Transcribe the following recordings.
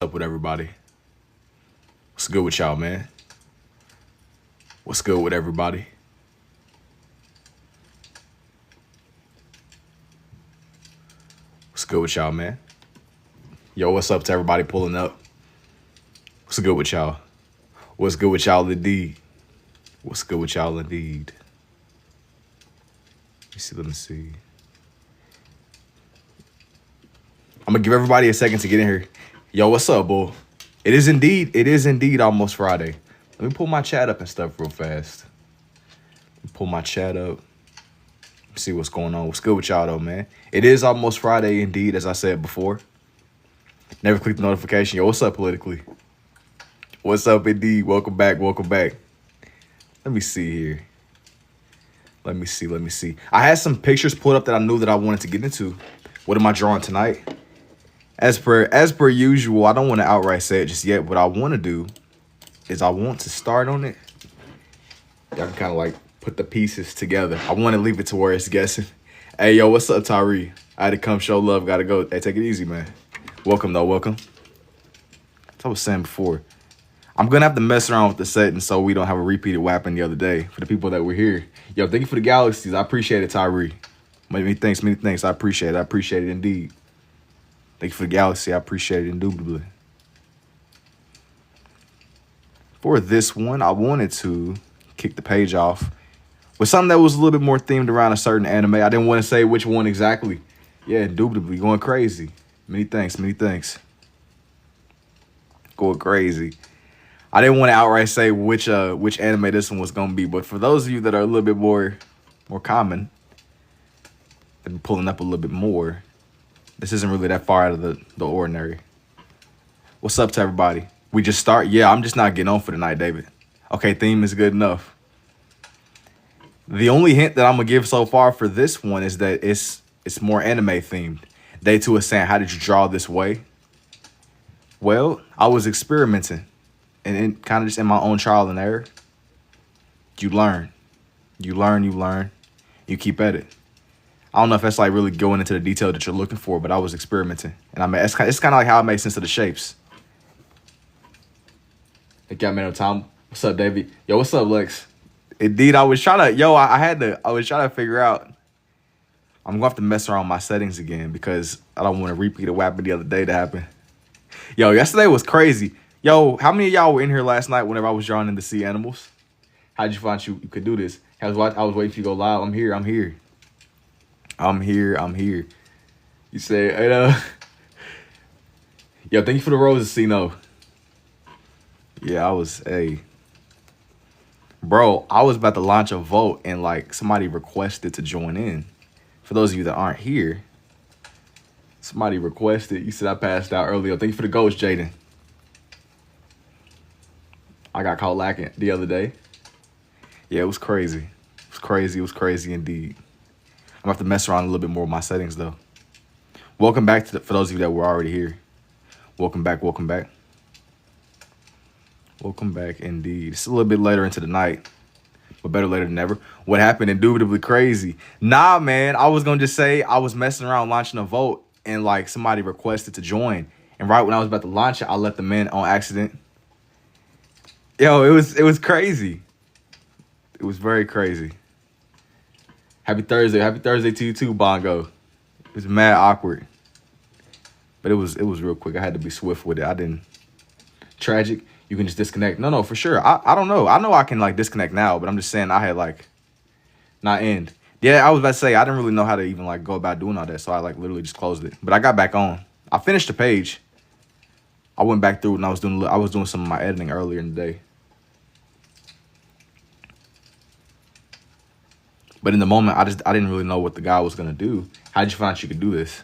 Up with everybody? What's good with y'all, man? What's good with everybody? What's good with y'all, man? Yo, what's up to everybody pulling up? What's good with y'all? What's good with y'all indeed? What's good with y'all indeed? Let me see. I'm gonna give everybody a second to get in here. Yo, what's up, bull? It is indeed almost Friday. Let me pull my chat up and stuff real fast. Pull my chat up. See what's going on. What's good with y'all though, man? It is almost Friday indeed, as I said before. Never click the notification. Yo, what's up politically? What's up indeed? Welcome back. Welcome back. Let me see here. Let me see. I had some pictures pulled up that I knew that I wanted to get into. What am I drawing tonight? As per usual, I don't want to outright say it just yet. What I want to do is I want to start on it. Y'all can kind of like put the pieces together. I want to leave it to where it's guessing. Hey, yo, what's up, Tyree? I had to come show love. Got to go. Hey, take it easy, man. Welcome, though. Welcome. As I was saying before, I'm going to have to mess around with the setting so we don't have a repeated what happened the other day for the people that were here. Yo, thank you for the galaxies. I appreciate it, Tyree. Many thanks. I appreciate it. I appreciate it indeed. Thank you for the galaxy. I appreciate it indubitably. For this one, I wanted to kick the page off with something that was a little bit more themed around a certain anime. I didn't want to say which one exactly. Yeah, indubitably. Going crazy. Many thanks. Going crazy. I didn't want to outright say which anime this one was going to be. But for those of you that are a little bit more common and pulling up a little bit more, this isn't really that far out of the ordinary. What's up to everybody? We just start? Yeah, I'm just not getting on for the night, David. Okay, theme is good enough. The only hint that I'm going to give so far for this one is that it's more anime themed. Day 2 is saying, how did you draw this way? Well, I was experimenting and kind of just in my own trial and error. You learn. You keep at it. I don't know if that's like really going into the detail that you're looking for, but I was experimenting. And I mean, it's kind of like how I made sense of the shapes. It got me no time. What's up, David? Yo, what's up, Lex? Indeed, I was trying to, I was trying to figure out. I'm going to have to mess around with my settings again because I don't want to repeat what happened the other day to happen. Yo, yesterday was crazy. Yo, how many of y'all were in here last night whenever I was drawing in the sea animals? How'd you find you could do this? I was waiting for you to go live. I'm here. You say, hey, yo, thank you for the roses, Cino. Yeah, I was about to launch a vote and like somebody requested to join in. For those of you that aren't here, somebody requested. You said I passed out earlier. Thank you for the ghost, Jaden. I got caught lacking the other day. Yeah, it was crazy. It was crazy indeed. I'm going to have to mess around a little bit more with my settings, though. Welcome back for those of you that were already here. Welcome back. Welcome back indeed. It's a little bit later into the night, but better later than never. What happened? Indubitably crazy. Nah, man. I was going to just say I was messing around launching a vote, and like somebody requested to join. And right when I was about to launch it, I let them in on accident. Yo, it was crazy. It was very crazy. Happy Thursday. Happy Thursday to you too, Bongo. It was mad awkward. But it was real quick. I had to be swift with it. Tragic. You can just disconnect. No, for sure. I don't know. I know I can like disconnect now, but I'm just saying I had like not end. Yeah, I was about to say I didn't really know how to even like go about doing all that. So I like literally just closed it. But I got back on. I finished the page. I went back through and I was doing some of my editing earlier in the day. But in the moment, I didn't really know what the guy was going to do. How did you find out you could do this?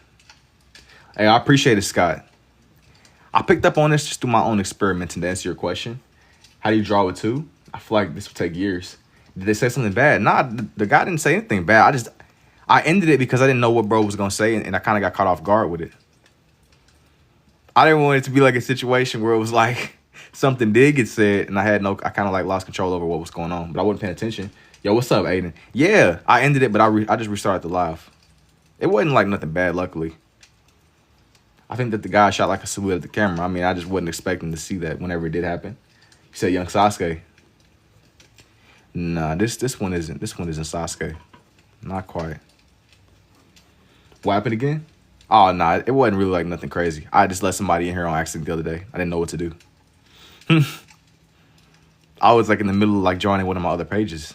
Hey, I appreciate it, Scott. I picked up on this just through my own experimenting to answer your question. How do you draw with 2? I feel like this would take years. Did they say something bad? Nah, the guy didn't say anything bad. I ended it because I didn't know what bro was going to say, and I kind of got caught off guard with it. I didn't want it to be like a situation where it was like something did get said, and I kind of like lost control over what was going on, but I wasn't paying attention. Yo, what's up, Aiden? Yeah, I ended it, but I just restarted the live. It wasn't like nothing bad, luckily. I think that the guy shot like a silhouette at the camera. I mean, I just wasn't expecting to see that whenever it did happen. You said young Sasuke. Nah, this one isn't Sasuke. Not quite. What happened again? Oh, nah, it wasn't really like nothing crazy. I just let somebody in here on accident the other day. I didn't know what to do. I was like in the middle of like joining one of my other pages.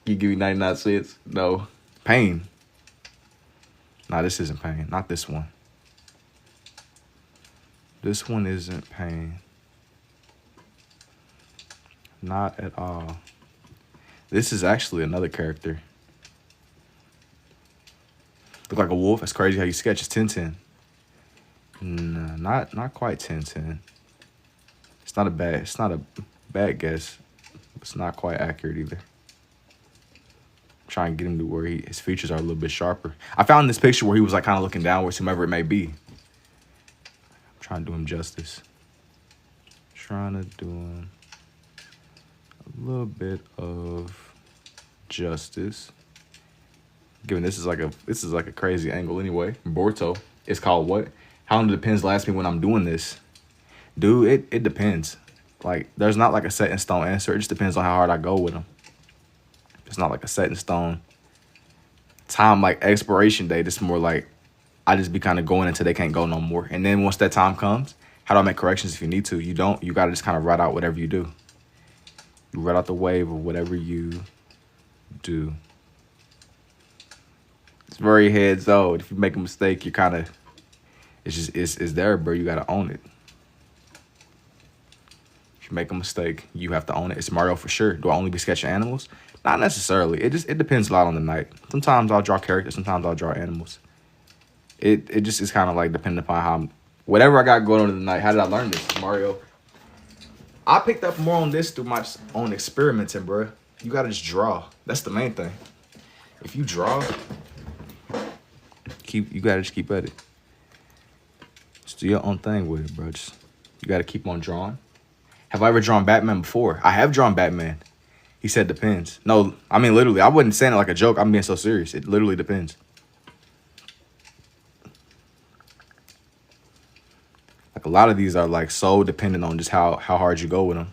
You give me 99 cents? No. Pain. Nah, this isn't Pain. Not this one. This one isn't Pain. Not at all. This is actually another character. Look like a wolf. That's crazy how you sketch. It's 1010. Nah, not quite 1010. It's not a bad guess. It's not quite accurate either. Try and get him to where his features are a little bit sharper. I found this picture where he was like kind of looking downwards, whomever it may be. I'm trying to do him justice. Trying to do him a little bit of justice. Given this is like a crazy angle anyway. Boruto. It's called what? How long do the pins last me when I'm doing this? Dude, it depends. Like, there's not like a set in stone answer. It just depends on how hard I go with them. It's not like a set in stone time, like expiration date. It's more like I just be kind of going until they can't go no more. And then once that time comes, how do I make corrections if you need to? You don't. You got to just kind of write out whatever you do. You write out the wave of whatever you do. It's very heads-on. If you make a mistake, you kind of, it's there, bro. You got to own it. If you make a mistake, you have to own it. It's Mario for sure. Do I only be sketching animals? Not necessarily. It depends a lot on the night. Sometimes I'll draw characters. Sometimes I'll draw animals. It just is kind of like depending upon how, whatever I got going on in the night. How did I learn this? Mario. I picked up more on this through my own experimenting, bro. You got to just draw. That's the main thing. If you draw, you got to just keep at it. Just do your own thing with it, bro. You got to keep on drawing. Have I ever drawn Batman before? I have drawn Batman. He said depends. No, I mean, literally, I wasn't saying it like a joke. I'm being so serious. It literally depends. Like, a lot of these are, like, so dependent on just how hard you go with them.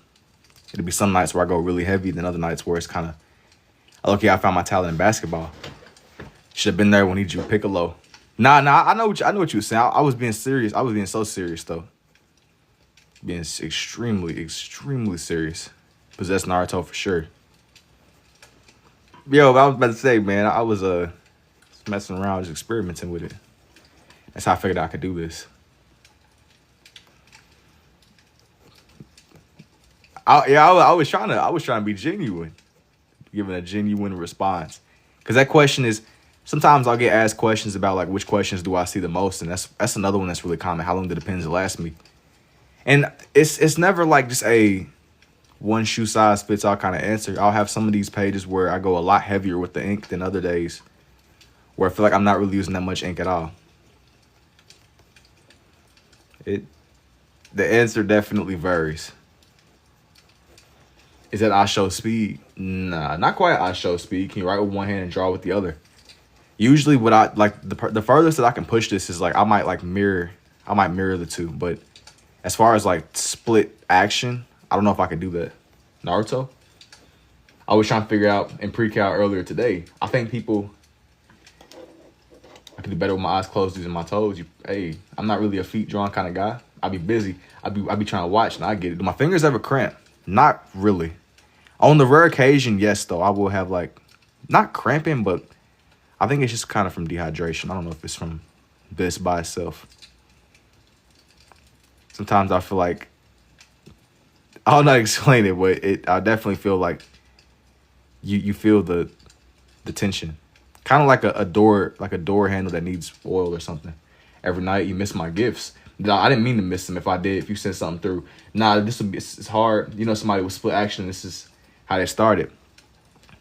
It'll be some nights where I go really heavy, then other nights where it's kind of, okay, I found my talent in basketball. Should have been there when he drew Piccolo. Nah, I know what you were saying. I was being serious. I was being so serious, though. Being extremely, extremely serious. Possess Naruto for sure. Yo, I was about to say, man, I was messing around, just experimenting with it. That's how I figured I could do this. I was trying to be genuine, giving a genuine response. Cause that question is, sometimes I'll get asked questions about like which questions do I see the most, and that's another one that's really common. How long do the pins last me? And it's never like just a one shoe size fits all kind of answer. I'll have some of these pages where I go a lot heavier with the ink than other days, where I feel like I'm not really using that much ink at all. The answer definitely varies. Is that I show speed? Nah, not quite I show speed. Can you write with one hand and draw with the other? Usually what I like, the furthest that I can push this is like I might mirror the two, but as far as like split action, I don't know if I could do that. Naruto? I was trying to figure out in pre-cal earlier today. I think I could do better with my eyes closed using my toes. I'm not really a feet drawing kind of guy. I be busy. I be trying to watch and I get it. Do my fingers ever cramp? Not really. On the rare occasion, yes, though. I will have like, not cramping, but I think it's just kind of from dehydration. I don't know if it's from this by itself. Sometimes I feel like, I'll not explain it, but I definitely feel like you feel the tension. Kind of like a door handle that needs oil or something. Every night you miss my gifts. I didn't mean to miss them. If I did, if you sent something through, it's hard. You know, somebody with split action. This is how they started.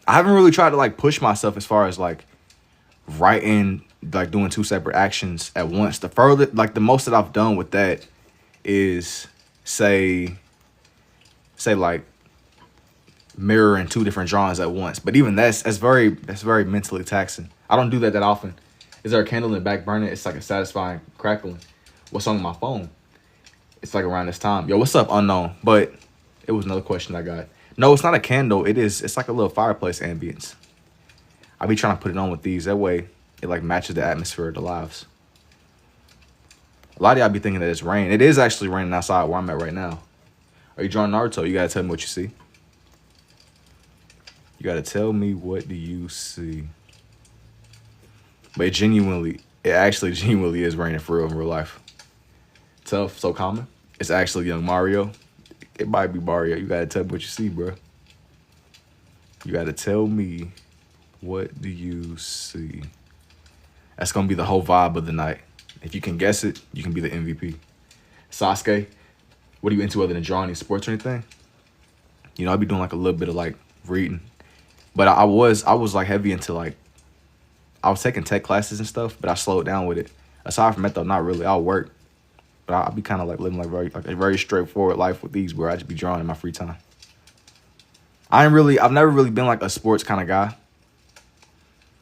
I haven't really tried to like push myself as far as like writing, like doing two separate actions at once. The most that I've done with that is say like mirroring two different drawings at once. But even that's very mentally taxing. I don't do that often. Is there a candle in the back burning? It's like a satisfying crackling. What's on my phone? It's like around this time. Yo, what's up, unknown? But it was another question I got. No, it's not a candle. It's like a little fireplace ambience. I be trying to put it on with these. That way, it like matches the atmosphere of the lives. A lot of y'all be thinking that it's rain. It is actually raining outside where I'm at right now. Are you drawing Naruto? You gotta tell me what you see. You gotta tell me what do you see. But it actually genuinely is raining for real in real life. Tough, so common. It's actually young Mario. It might be Mario. You gotta tell me what you see, bro. You gotta tell me what do you see. That's gonna be the whole vibe of the night. If you can guess it, you can be the MVP. Sasuke, what are you into other than drawing, any sports or anything? You know, I'd be doing like a little bit of like reading. But I was like heavy into like, I was taking tech classes and stuff, but I slowed down with it. Aside from that though, not really. I'll work. But I'll be kind of like living like a very straightforward life with these where I just be drawing in my free time. I've never really been like a sports kind of guy.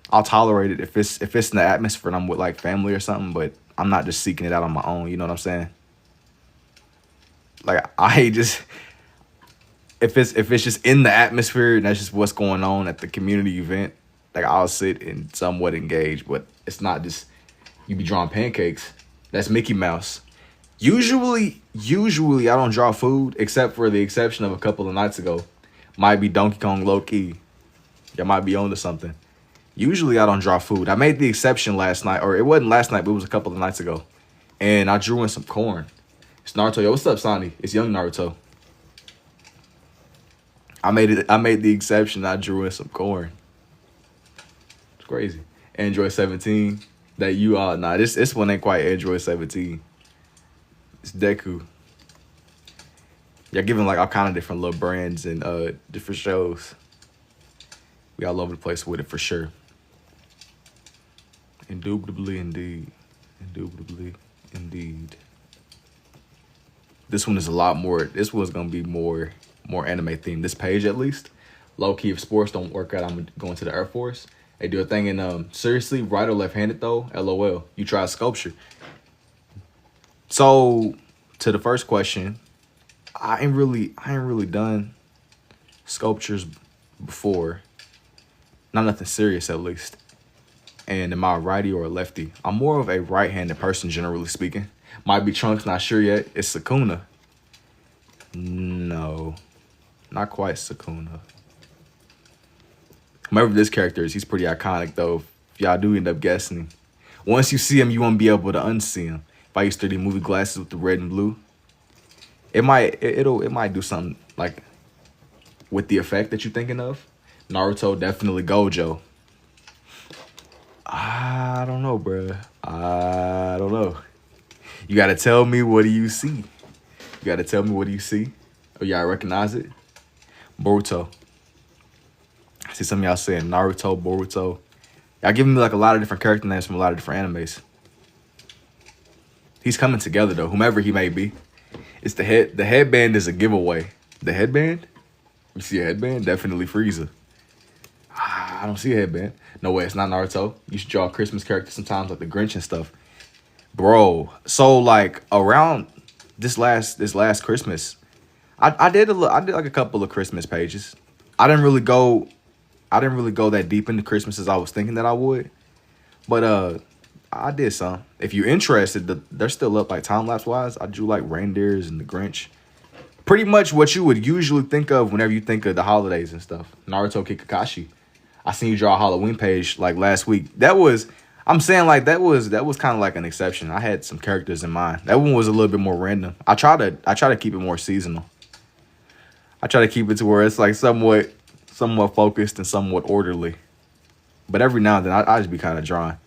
I'll tolerate it if it's in the atmosphere and I'm with like family or something, but I'm not just seeking it out on my own, you know what I'm saying? Like I just if it's just in the atmosphere and that's just what's going on at the community event, like I'll sit and somewhat engage, but it's not just you be drawing pancakes. That's Mickey Mouse. Usually I don't draw food except for the exception of a couple of nights ago. Might be Donkey Kong low key. Y'all might be on to something. Usually I don't draw food. I made the exception last night, or it wasn't last night, but it was a couple of nights ago. And I drew in some corn. It's Naruto. Yo, what's up, Sonny? It's young Naruto. I made the exception. I drew in some corn. It's crazy. Android 17. That you are. Nah, this one ain't quite Android 17. It's Deku. Y'all giving like all kind of different little brands and different shows. We all over the place with it for sure. Indubitably indeed. Indubitably indeed. This one is a lot more. This one's gonna be more anime themed. This page at least. Low key, if sports don't work out, I'm going to the Air Force. They do a thing in seriously, right or left handed though. LOL. You try sculpture. So to the first question, I ain't really done sculptures before. Not nothing serious at least. And am I a righty or a lefty? I'm more of a right-handed person, generally speaking. Might be Trunks, not sure yet. It's Sukuna. No, not quite Sukuna. Whoever this character is, he's pretty iconic though. If y'all do end up guessing him. Once you see him, you won't be able to unsee him. If I use 3D movie glasses with the red and blue, it might do something like with the effect that you're thinking of. Naruto, definitely Gojo. I don't know, bruh. I don't know. You gotta tell me, what do you see? You gotta tell me, what do you see? Oh, y'all recognize it? Boruto. I see some of y'all saying Naruto, Boruto. Y'all giving me like a lot of different character names from a lot of different animes. He's coming together though, whomever he may be. It's the headband is a giveaway. The headband? You see a headband? Definitely Frieza. I don't see a headband. No way, it's not Naruto. You should draw a Christmas character sometimes, like the Grinch and stuff. Bro, so like around this last Christmas, I did like a couple of Christmas pages. I didn't really go that deep into Christmas as I was thinking that I would. But I did some. If you're interested, they're still up like time-lapse wise. I drew like reindeers and the Grinch. Pretty much what you would usually think of whenever you think of the holidays and stuff. Naruto Kakashi. I seen you draw a Halloween page like last week. I'm saying like that was kind of like an exception. I had some characters in mind. That one was a little bit more random. I try to keep it more seasonal. I try to keep it to where it's like somewhat focused and somewhat orderly. But every now and then I just be kind of drawing.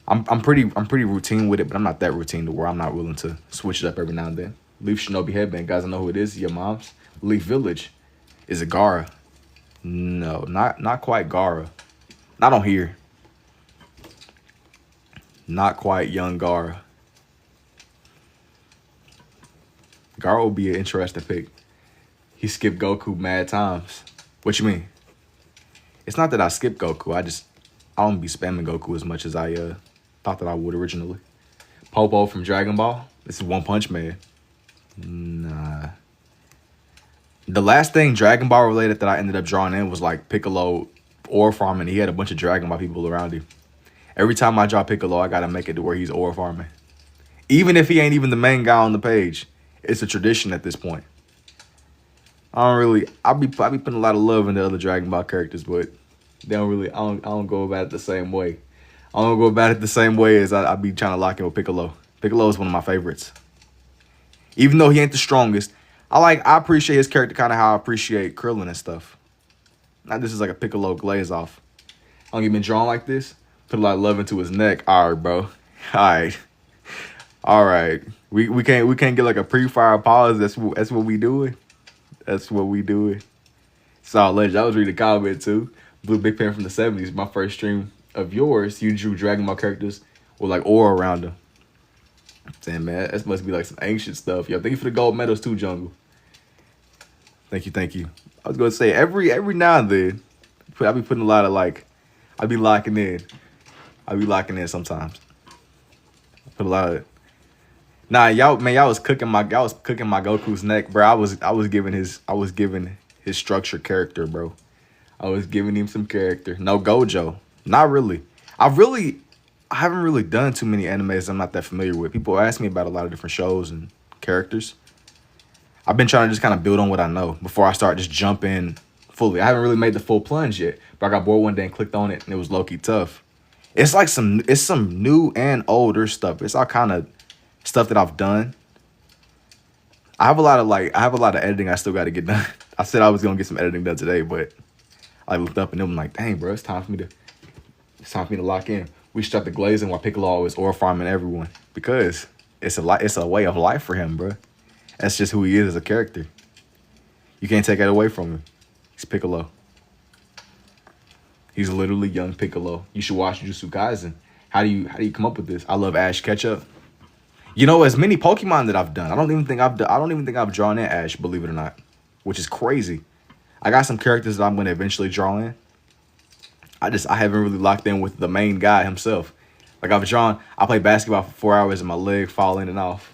I'm pretty routine with it, but I'm not that routine to where I'm not willing to switch it up every now and then. Leaf Shinobi headband, guys. I know who it is. Your mom's. Leaf Village. Is it Gaara? No, not quite Gaara. Not on here. Not quite young Gaara. Gaara would be an interesting pick. He skipped Goku mad times. What you mean? It's not that I skipped Goku. I don't be spamming Goku as much as I thought that I would originally. Popo from Dragon Ball. This is One Punch Man. Nah. The last thing Dragon Ball related that I ended up drawing in was like Piccolo ore farming. He had a bunch of Dragon Ball people around him. Every time I draw Piccolo, I gotta make it to where he's ore farming. Even if he ain't even the main guy on the page, it's a tradition at this point. I be putting a lot of love into other Dragon Ball characters, but they don't really. I don't go about it the same way. I don't go about it the same way as I be trying to lock in with Piccolo. Piccolo is one of my favorites. Even though he ain't the strongest, I appreciate his character kind of how I appreciate Krillin and stuff. Now this is like a Piccolo glaze off. I don't even drawn like this. Put a lot of love into his neck. All right, bro. All right. We can't get like a pre-fire pause. That's what we doing. That's what we doing. Saw legend. I was reading a comment too. Blue Big Pen from the 70s. My first stream of yours, you drew Dragon Ball characters with like aura around them. Damn, man, that must be like some ancient stuff. Yo, thank you for the gold medals too, Jungle. Thank you. I was gonna say every now and then, I be putting a lot of like, I be locking in. Sometimes. Put a lot of. Nah, y'all was cooking my Goku's neck, bro. I was giving his structure character, bro. I was giving him some character. No Gojo, not really. I haven't really done too many animes I'm not that familiar with. People ask me about a lot of different shows and characters. I've been trying to just kind of build on what I know before I start just jumping fully. I haven't really made the full plunge yet, but I got bored one day and clicked on it, and it was low-key tough. It's like some new and older stuff. It's all kind of stuff that I've done. I have a lot of editing I still got to get done. I said I was gonna get some editing done today, but I looked up and I'm like, dang, bro, it's time for me to lock in. We start the glazing while Piccolo is ore farming everyone because it's a way of life for him, bro. That's just who he is as a character. You can't take that away from him. He's Piccolo. He's literally young Piccolo. You should watch Jujutsu Kaisen. How do you come up with this? I love Ash Ketchup. You know, as many Pokemon that I've done, I don't even think I've drawn in Ash, believe it or not, which is crazy. I got some characters that I'm gonna eventually draw in. I haven't really locked in with the main guy himself. Like I play basketball for 4 hours and my leg falling and off.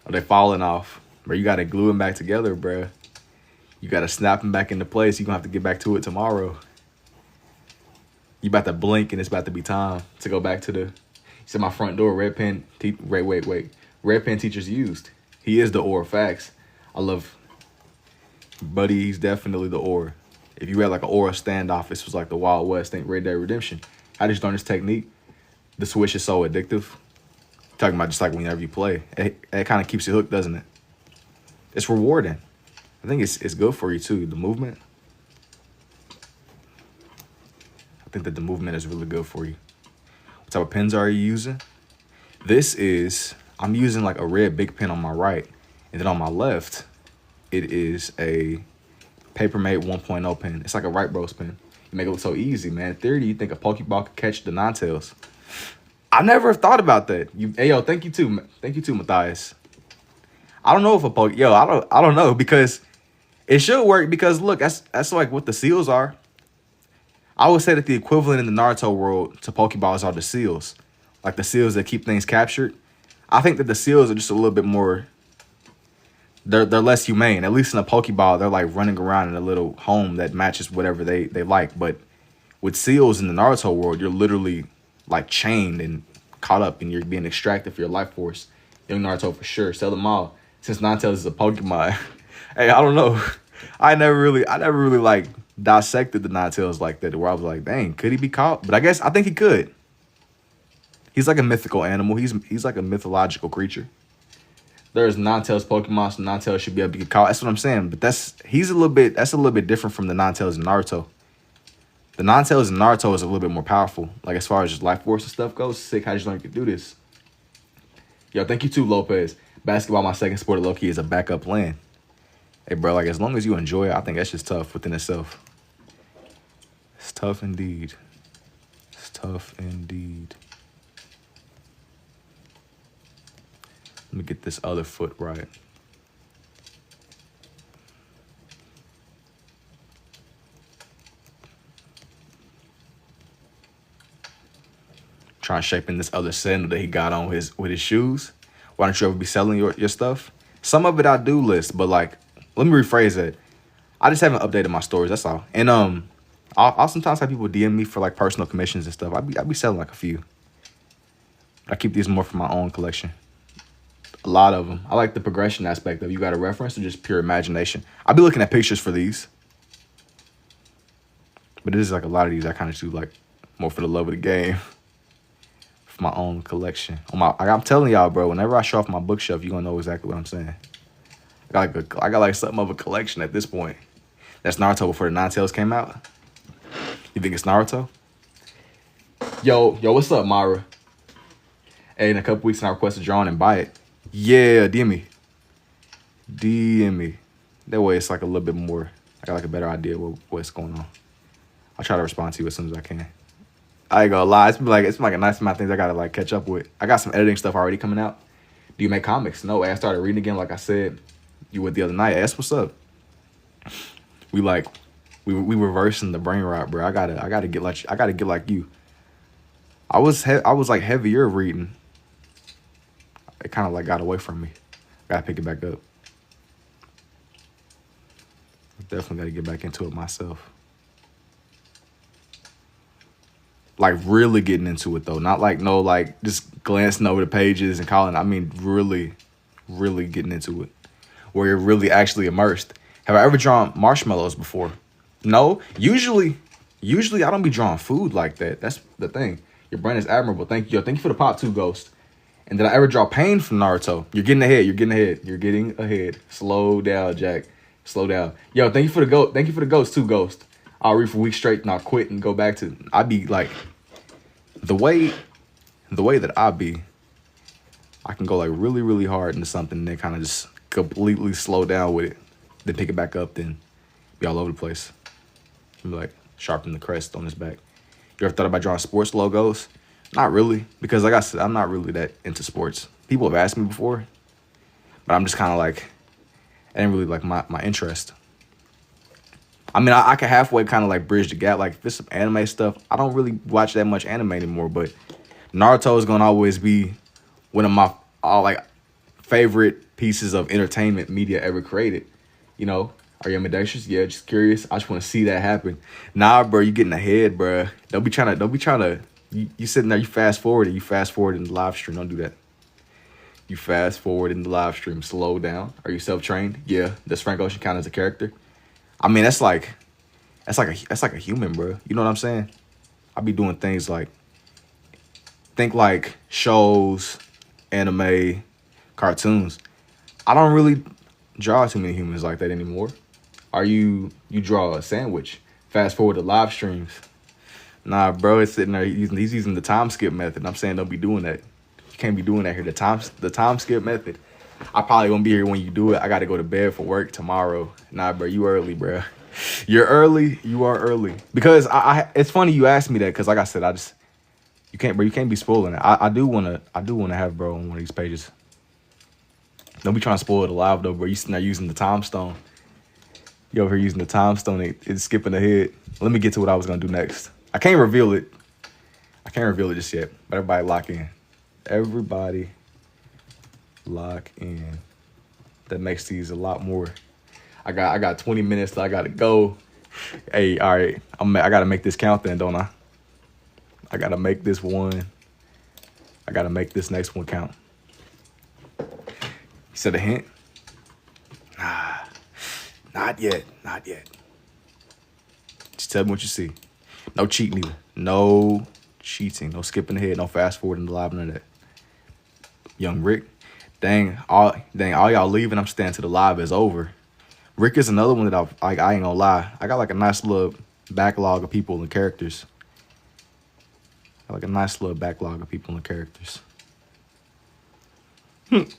Or they falling off. Bro, you gotta glue them back together, bro. You gotta snap them back into place. You're gonna have to get back to it tomorrow. You about to blink and it's about to be time to go back to the. He said my front door, red pen teachers used. He is the ore, facts. I love, buddy, he's definitely the ore. If you had like an aura standoff, this was like the Wild West, think Red Dead Redemption. How did you learn this technique? The switch is so addictive. Talking about just like whenever you play. It kind of keeps you hooked, doesn't it? It's rewarding. I think it's good for you too. The movement. I think that the movement is really good for you. What type of pens are you using? I'm using like a red big pen on my right. And then on my left, it is a Papermate 1.0 pen. It's like a Right Bros pen. You make it look so easy, man. In theory, you think a Pokeball could catch the Ninetales. I never have thought about that. Hey, yo, thank you too. Thank you too, Matthias. I don't know if I don't know because it should work because look, that's like what the seals are. I would say that the equivalent in the Naruto world to Pokeballs are the seals. Like the seals that keep things captured. I think that the seals are just a little bit more, they're less humane. At least in a Pokeball, they're like running around in a little home that matches whatever they like. But with seals in the Naruto world, you're literally like chained and caught up and you're being extracted for your life force. Young Naruto for sure. Sell them all. Since Ninetales is a Pokemon. Hey, I don't know. I never really like dissected the Ninetales like that where I was like, dang, could he be caught? But I think he could. He's like a mythical animal. He's like a mythological creature. There's Ninetales Pokemon, so Ninetales should be able to get caught. That's what I'm saying. But that's a little bit different from the Ninetales in Naruto. The Ninetales in Naruto is a little bit more powerful. Like as far as just life force and stuff goes. Sick, how did you learn to do this? Yo, thank you too, Lopez. Basketball, my second sport, low-key, is a backup plan. Hey, bro, like as long as you enjoy it, I think that's just tough within itself. It's tough indeed. It's tough indeed. Let me get this other foot right. trying to shape in this other sandal that he got on with his shoes. Why don't you ever be selling your stuff? Some of it I do list, but like, let me rephrase it. I just haven't updated my stories. That's all. And I'll sometimes have people DM me for like personal commissions and stuff. I be selling like a few. I keep these more for my own collection. A lot of them. I like the progression aspect of you got a reference or just pure imagination. I'll be looking at pictures for these. But it is like a lot of these I kind of do like more for the love of the game. For my own collection. I'm telling y'all, bro, whenever I show off my bookshelf, you're gonna know exactly what I'm saying. I got like something of a collection at this point. That's Naruto before the Nine Tails came out. You think it's Naruto? Yo, what's up, Mara? Hey, in a couple weeks, I request a drawing and buy it. Yeah, DM me. That way, it's like a little bit more. I got like a better idea what's going on. I'll try to respond to you as soon as I can. I ain't gonna lie, it's been like a nice amount of things I gotta like catch up with. I got some editing stuff already coming out. Do you make comics? No, I started reading again, like I said. You would the other night. Ask what's up. We reversing the brain rot, bro. I gotta get like you. I was like heavier reading. It kind of like got away from me. Gotta pick it back up. Definitely gotta get back into it myself. Like really getting into it though, not like just glancing over the pages and calling. I mean, really getting into it, where you're really actually immersed. Have I ever drawn marshmallows before? No. Usually I don't be drawing food like that. That's the thing. Your brain is admirable. Thank you. Thank you for the pop 2, Ghost. And did I ever draw pain from Naruto? You're getting ahead. Slow down, Jack. Slow down. Yo, thank you for the goat. Thank you for the ghost too, Ghost. I'll read for weeks straight and I'll quit and go back to. I'd be like, the way that I be, I can go like really hard into something and then kind of just completely slow down with it, then pick it back up, then be all over the place. Be like sharpen the crest on his back. You ever thought about drawing sports logos? Not really, because like I said, I'm not really that into sports. People have asked me before, but I'm just kind of like, it ain't really like my interest. I mean, I can halfway kind of like bridge the gap. Like if it's some anime stuff, I don't really watch that much anime anymore, but Naruto is gonna always be one of my favorite pieces of entertainment media ever created. You know, are you ambidextrous? Yeah, just curious. I just want to see that happen. Nah, bro, you getting ahead, bro. Don't be trying to. You sitting there, you fast forward in the live stream. Don't do that. You fast forward in the live stream. Slow down. Are you self-trained? Yeah. Does Frank Ocean count as a character? I mean, that's like a human, bro. You know what I'm saying? I be doing things like, think like shows, anime, cartoons. I don't really draw too many humans like that anymore. You draw a sandwich. Fast forward to live streams. Nah, bro, it's sitting there. He's using the time skip method. I'm saying don't be doing that. You can't be doing that here. The time skip method. I probably won't be here when you do it. I got to go to bed for work tomorrow. Nah, bro, you early, bro. You're early. You are early. Because it's funny you asked me that. Because like I said, you can't be spoiling it. I do wanna have bro on one of these pages. Don't be trying to spoil it alive though, bro. You sitting there using the time stone. You over here using the time stone. It's skipping ahead. Let me get to what I was gonna do next. I can't reveal it just yet. But everybody lock in. Everybody lock in. That makes these a lot more. I got 20 minutes. I gotta go. Hey, all right. I gotta make this count then, don't I? I gotta make this one. I gotta make this next one count. You said a hint? Nah, not yet. Just tell me what you see. No cheating either. No cheating. No skipping ahead. No fast forwarding the live. None of that. Young Rick. Dang, all y'all leaving. I'm staying till the live is over. Rick is another one that I ain't gonna lie. I got like a nice little backlog of people and characters.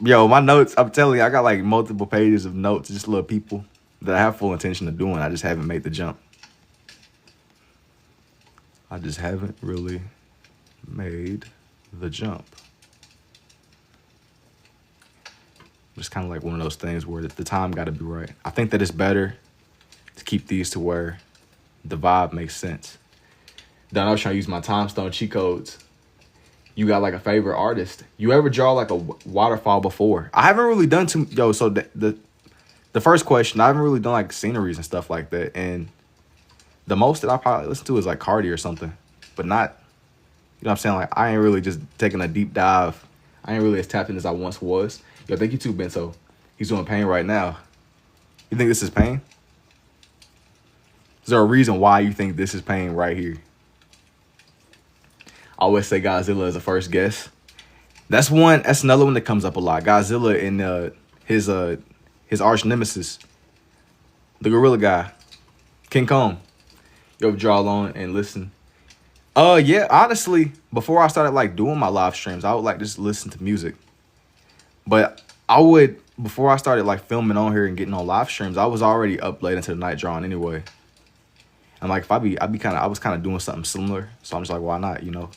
Yo, my notes, I'm telling you, I got like multiple pages of notes, just little people that I have full intention of doing. I just haven't made the jump. I just haven't really made the jump. It's kind of like one of those things where the time got to be right. I think that it's better to keep these to where the vibe makes sense. Then I was trying to use my time stone cheat codes. You got like a favorite artist. You ever draw like a waterfall before? I haven't really done too. Yo, so the first question, I haven't really done like sceneries and stuff like that. And the most that I probably listen to is like Cardi or something, but not. You know what I'm saying? Like I ain't really just taking a deep dive. I ain't really as tapped in as I once was. Yo, thank you too, Bento. He's doing Pain right now. You think this is Pain? Is there a reason why you think this is Pain right here? I always say Godzilla as a first guess. That's one. That's another one that comes up a lot. Godzilla and his arch nemesis, the gorilla guy, King Kong. You ever draw along and listen? Yeah. Honestly, before I started like doing my live streams, I would like just listen to music. But I would before I started like filming on here and getting on live streams, I was already up late into the night drawing anyway. And like if I was kind of doing something similar, so I'm just like, why not? You know,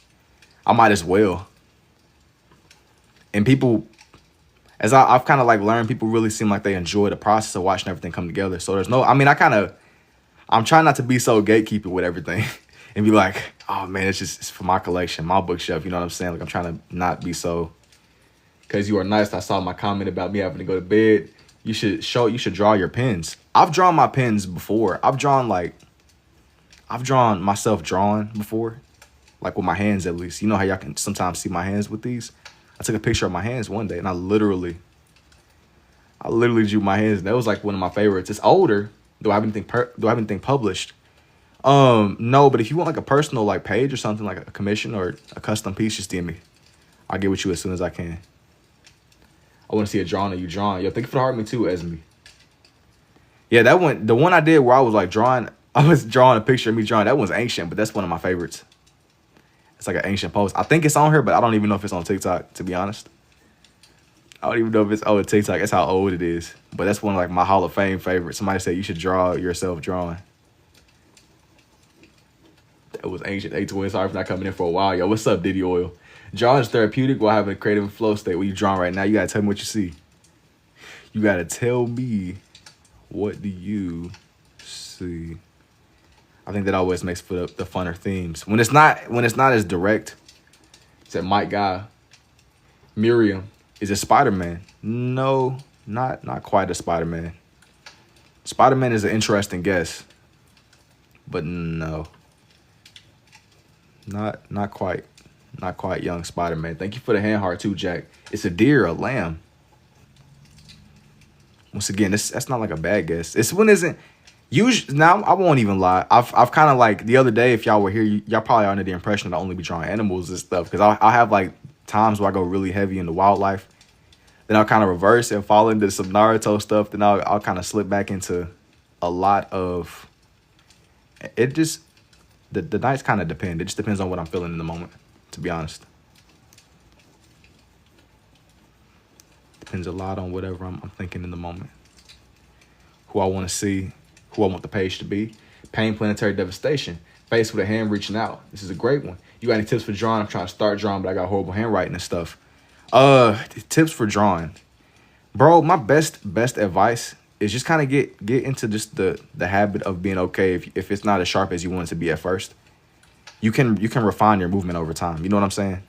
I might as well. And people, as I've kind of like learned, people really seem like they enjoy the process of watching everything come together. So there's no, I mean, I'm trying not to be so gatekeeping with everything and be like, oh man, it's for my collection, my bookshelf. You know what I'm saying? Like I'm trying to not be so. Because you are nice. I saw my comment about me having to go to bed. You should draw your pens. I've drawn my pens before. I've drawn myself drawn before. Like with my hands at least. You know how y'all can sometimes see my hands with these? I took a picture of my hands one day and I literally drew my hands. And that was like one of my favorites. It's older. Do I have anything published? No, but if you want like a personal like page or something, like a commission or a custom piece, just DM me. I'll get with you as soon as I can. I want to see a drawing of you drawing. Yo, thank you for the heart me too, Esme. Yeah, that one, the one I did where I was like drawing, I was drawing a picture of me drawing. That one's ancient, but that's one of my favorites. It's like an ancient post. I think it's on here, but I don't even know if it's on TikTok, to be honest. I don't even know if it's on TikTok. That's how old it is. But that's one of like my Hall of Fame favorites. Somebody said you should draw yourself drawing. That was ancient. A-Twin, sorry for not coming in for a while. Yo, what's up, Diddy Oil? Drawing is therapeutic while having a creative flow state. What you drawing right now? You gotta tell me what you see. You gotta tell me what do you see. I think that always makes for the funner themes. When it's not as direct. Said Mike Guy. Miriam. Is it Spider-Man? No, not quite a Spider-Man. Spider-Man is an interesting guess. But no. Not quite. Not quite young Spider-Man. Thank you for the hand heart too, Jack. It's a deer, a lamb. Once again, that's not like a bad guess. This one isn't. Usually, now I won't even lie. I've kind of like the other day, if y'all were here, y'all probably are under the impression that I only be drawing animals and stuff. Because I'll have like times where I go really heavy into wildlife. Then I'll kind of reverse and fall into some Naruto stuff. Then I'll kind of slip back into a lot of. It just the nights kind of depend. It just depends on what I'm feeling in the moment. To be honest, depends a lot on whatever I'm thinking in the moment. Who I want to see, who I want the page to be. Pain, planetary devastation. Faced with a hand reaching out. This is a great one. You got any tips for drawing? I'm trying to start drawing, but I got horrible handwriting and stuff. Tips for drawing, bro. My best advice is just kind of get into just the habit of being okay if it's not as sharp as you want it to be at first. You can refine your movement over time. You know what I'm saying?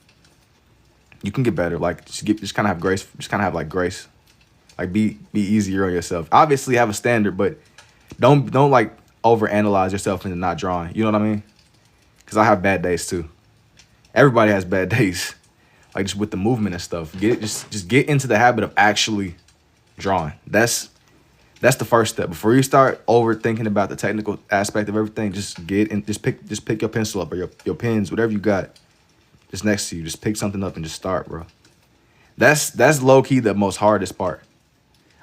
You can get better. Like just kind of have grace. Just kind of have like grace. Like be easier on yourself. Obviously have a standard, but don't like overanalyze yourself into not drawing. You know what I mean? Because I have bad days too. Everybody has bad days. Like just with the movement and stuff. Just get into the habit of actually drawing. That's the first step. Before you start overthinking about the technical aspect of everything, just pick your pencil up or your pens, whatever you got, just next to you. Just pick something up and just start, bro. That's low key the most hardest part.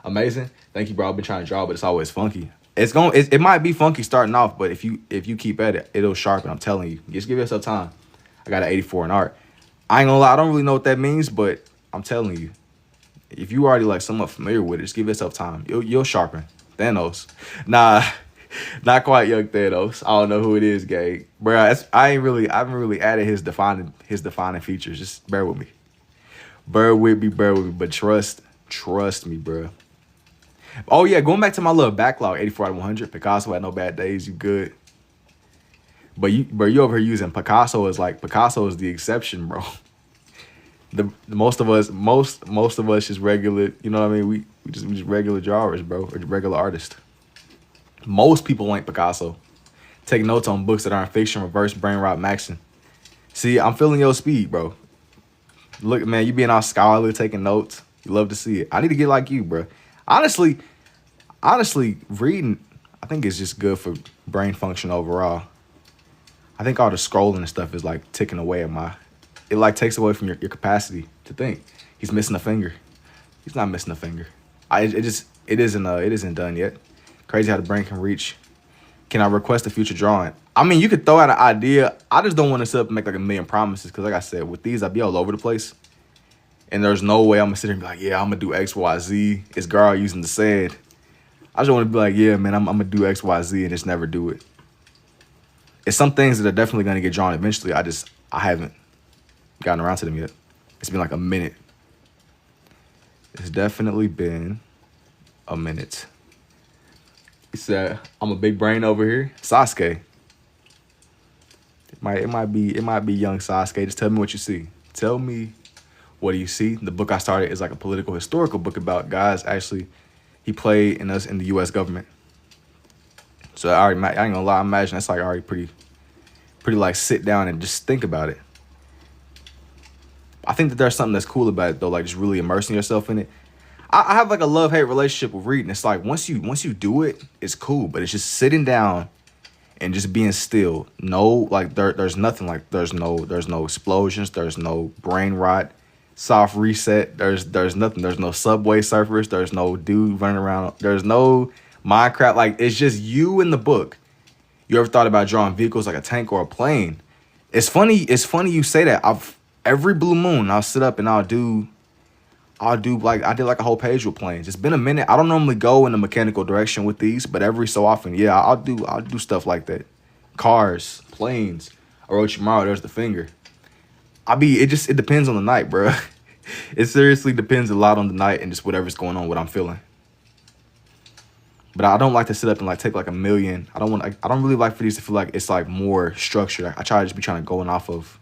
Amazing. Thank you, bro. I've been trying to draw, but it's always funky. It might be funky starting off, but if you keep at it, it'll sharpen. I'm telling you. Just give yourself time. I got an 84 in art. I ain't gonna lie, I don't really know what that means, but I'm telling you. If you already like somewhat familiar with it, just give yourself time. You'll sharpen. Thanos. Nah, not quite young Thanos. I don't know who it is, gang. Bro, I haven't really added his defining features. Just bear with me. Bear with me. But trust me, bro. Oh yeah, going back to my little backlog, 84 out of 100. Picasso had no bad days. You good? But you over here using Picasso is the exception, bro. The most of us just regular, you know what I mean? We just regular drawers, bro, or regular artists. Most people ain't Picasso. Take notes on books that aren't fiction, reverse brain rot maxing. See, I'm feeling your speed, bro. Look, man, you being all scholarly, taking notes. You love to see it. I need to get like you, bro. Honestly, reading, I think it's just good for brain function overall. I think all the scrolling and stuff is like ticking away at it like takes away from your capacity to think. He's missing a finger. He's not missing a finger. It isn't done yet. Crazy how the brain can reach. Can I request a future drawing? I mean, you could throw out an idea. I just don't want to sit up and make like a million promises because, like I said, with these, I'd be all over the place. And there's no way I'm gonna sit here and be like, yeah, I'm gonna do X, Y, Z. It's girl using the sand. I just want to be like, yeah, man, I'm gonna do X, Y, Z, and just never do it. It's some things that are definitely gonna get drawn eventually. I haven't gotten around to them yet. It's been like a minute. It's definitely been a minute. He said, I'm a big brain over here. Sasuke. It might be young Sasuke. Just tell me what you see. Tell me what do you see. The book I started is like a political historical book about guys actually he played in the US government. So I ain't gonna lie, I imagine that's like already pretty like sit down and just think about it. I think that there's something that's cool about it though, like just really immersing yourself in it. I have like a love-hate relationship with reading. It's like once you do it, it's cool, but it's just sitting down and just being still. No, like there's nothing, like there's no explosions, there's no brain rot, soft reset, there's nothing, there's no Subway Surfers, there's no dude running around, there's no Minecraft, like it's just you in the book. You ever thought about drawing vehicles like a tank or a plane? It's funny you say that. Every blue moon I'll sit up and I did like a whole page with planes. It's been a minute. I don't normally go in the mechanical direction with these, but every so often, yeah, I'll do stuff like that. Cars, planes, Orochimaru, there's the finger. It depends on the night, bro. It seriously depends a lot on the night and just whatever's going on, what I'm feeling. But I don't like to sit up and like take like a million. I don't really like for these to feel like it's like more structured. I try to just be trying to go off of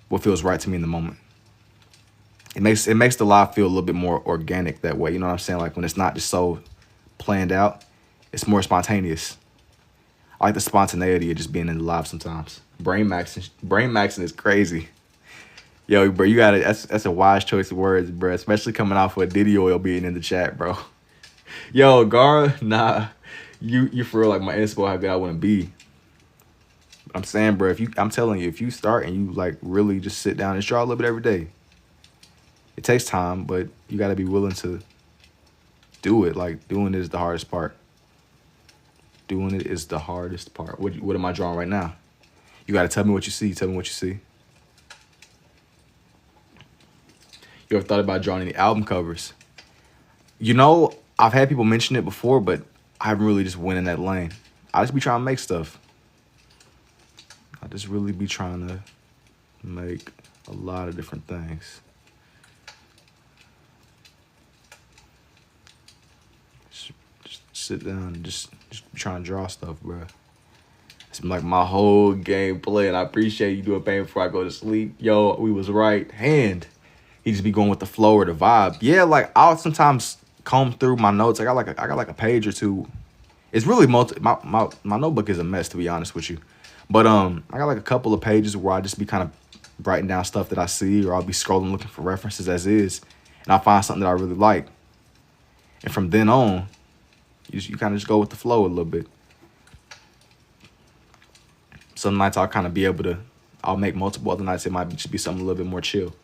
what feels right to me in the moment. It makes the live feel a little bit more organic that way. You know what I'm saying? Like when it's not just so planned out, it's more spontaneous. I like the spontaneity of just being in the live sometimes. Brain maxing is crazy. Yo, bro, you got it. That's a wise choice of words, bro. Especially coming off of Diddy Oil being in the chat, bro. Yo, Gara, nah, you for real like my inspo how good I want to be. I'm saying, bro, I'm telling you, if you start and you like really just sit down and draw a little bit every day, it takes time, but you got to be willing to do it. Like doing it is the hardest part. Doing it is the hardest part. What am I drawing right now? You got to tell me what you see. Tell me what you see. You ever thought about drawing any album covers? You know, I've had people mention it before, but I haven't really just went in that lane. I just be trying to make stuff. I just really be trying to make a lot of different things. Just sit down and just trying to draw stuff, bro. It's been like my whole gameplay, and I appreciate you doing pain before I go to sleep. Yo, we was right. Hand. He just be going with the flow or the vibe. Yeah, like I'll sometimes comb through my notes. I got like a page or two. It's really my notebook is a mess, to be honest with you. But I got like a couple of pages where I just be kind of writing down stuff that I see, or I'll be scrolling looking for references as is, and I'll find something that I really like. And from then on, you kind of just go with the flow a little bit. Some nights I'll kind of be able to, I'll make multiple. Other nights it might just be something a little bit more chill.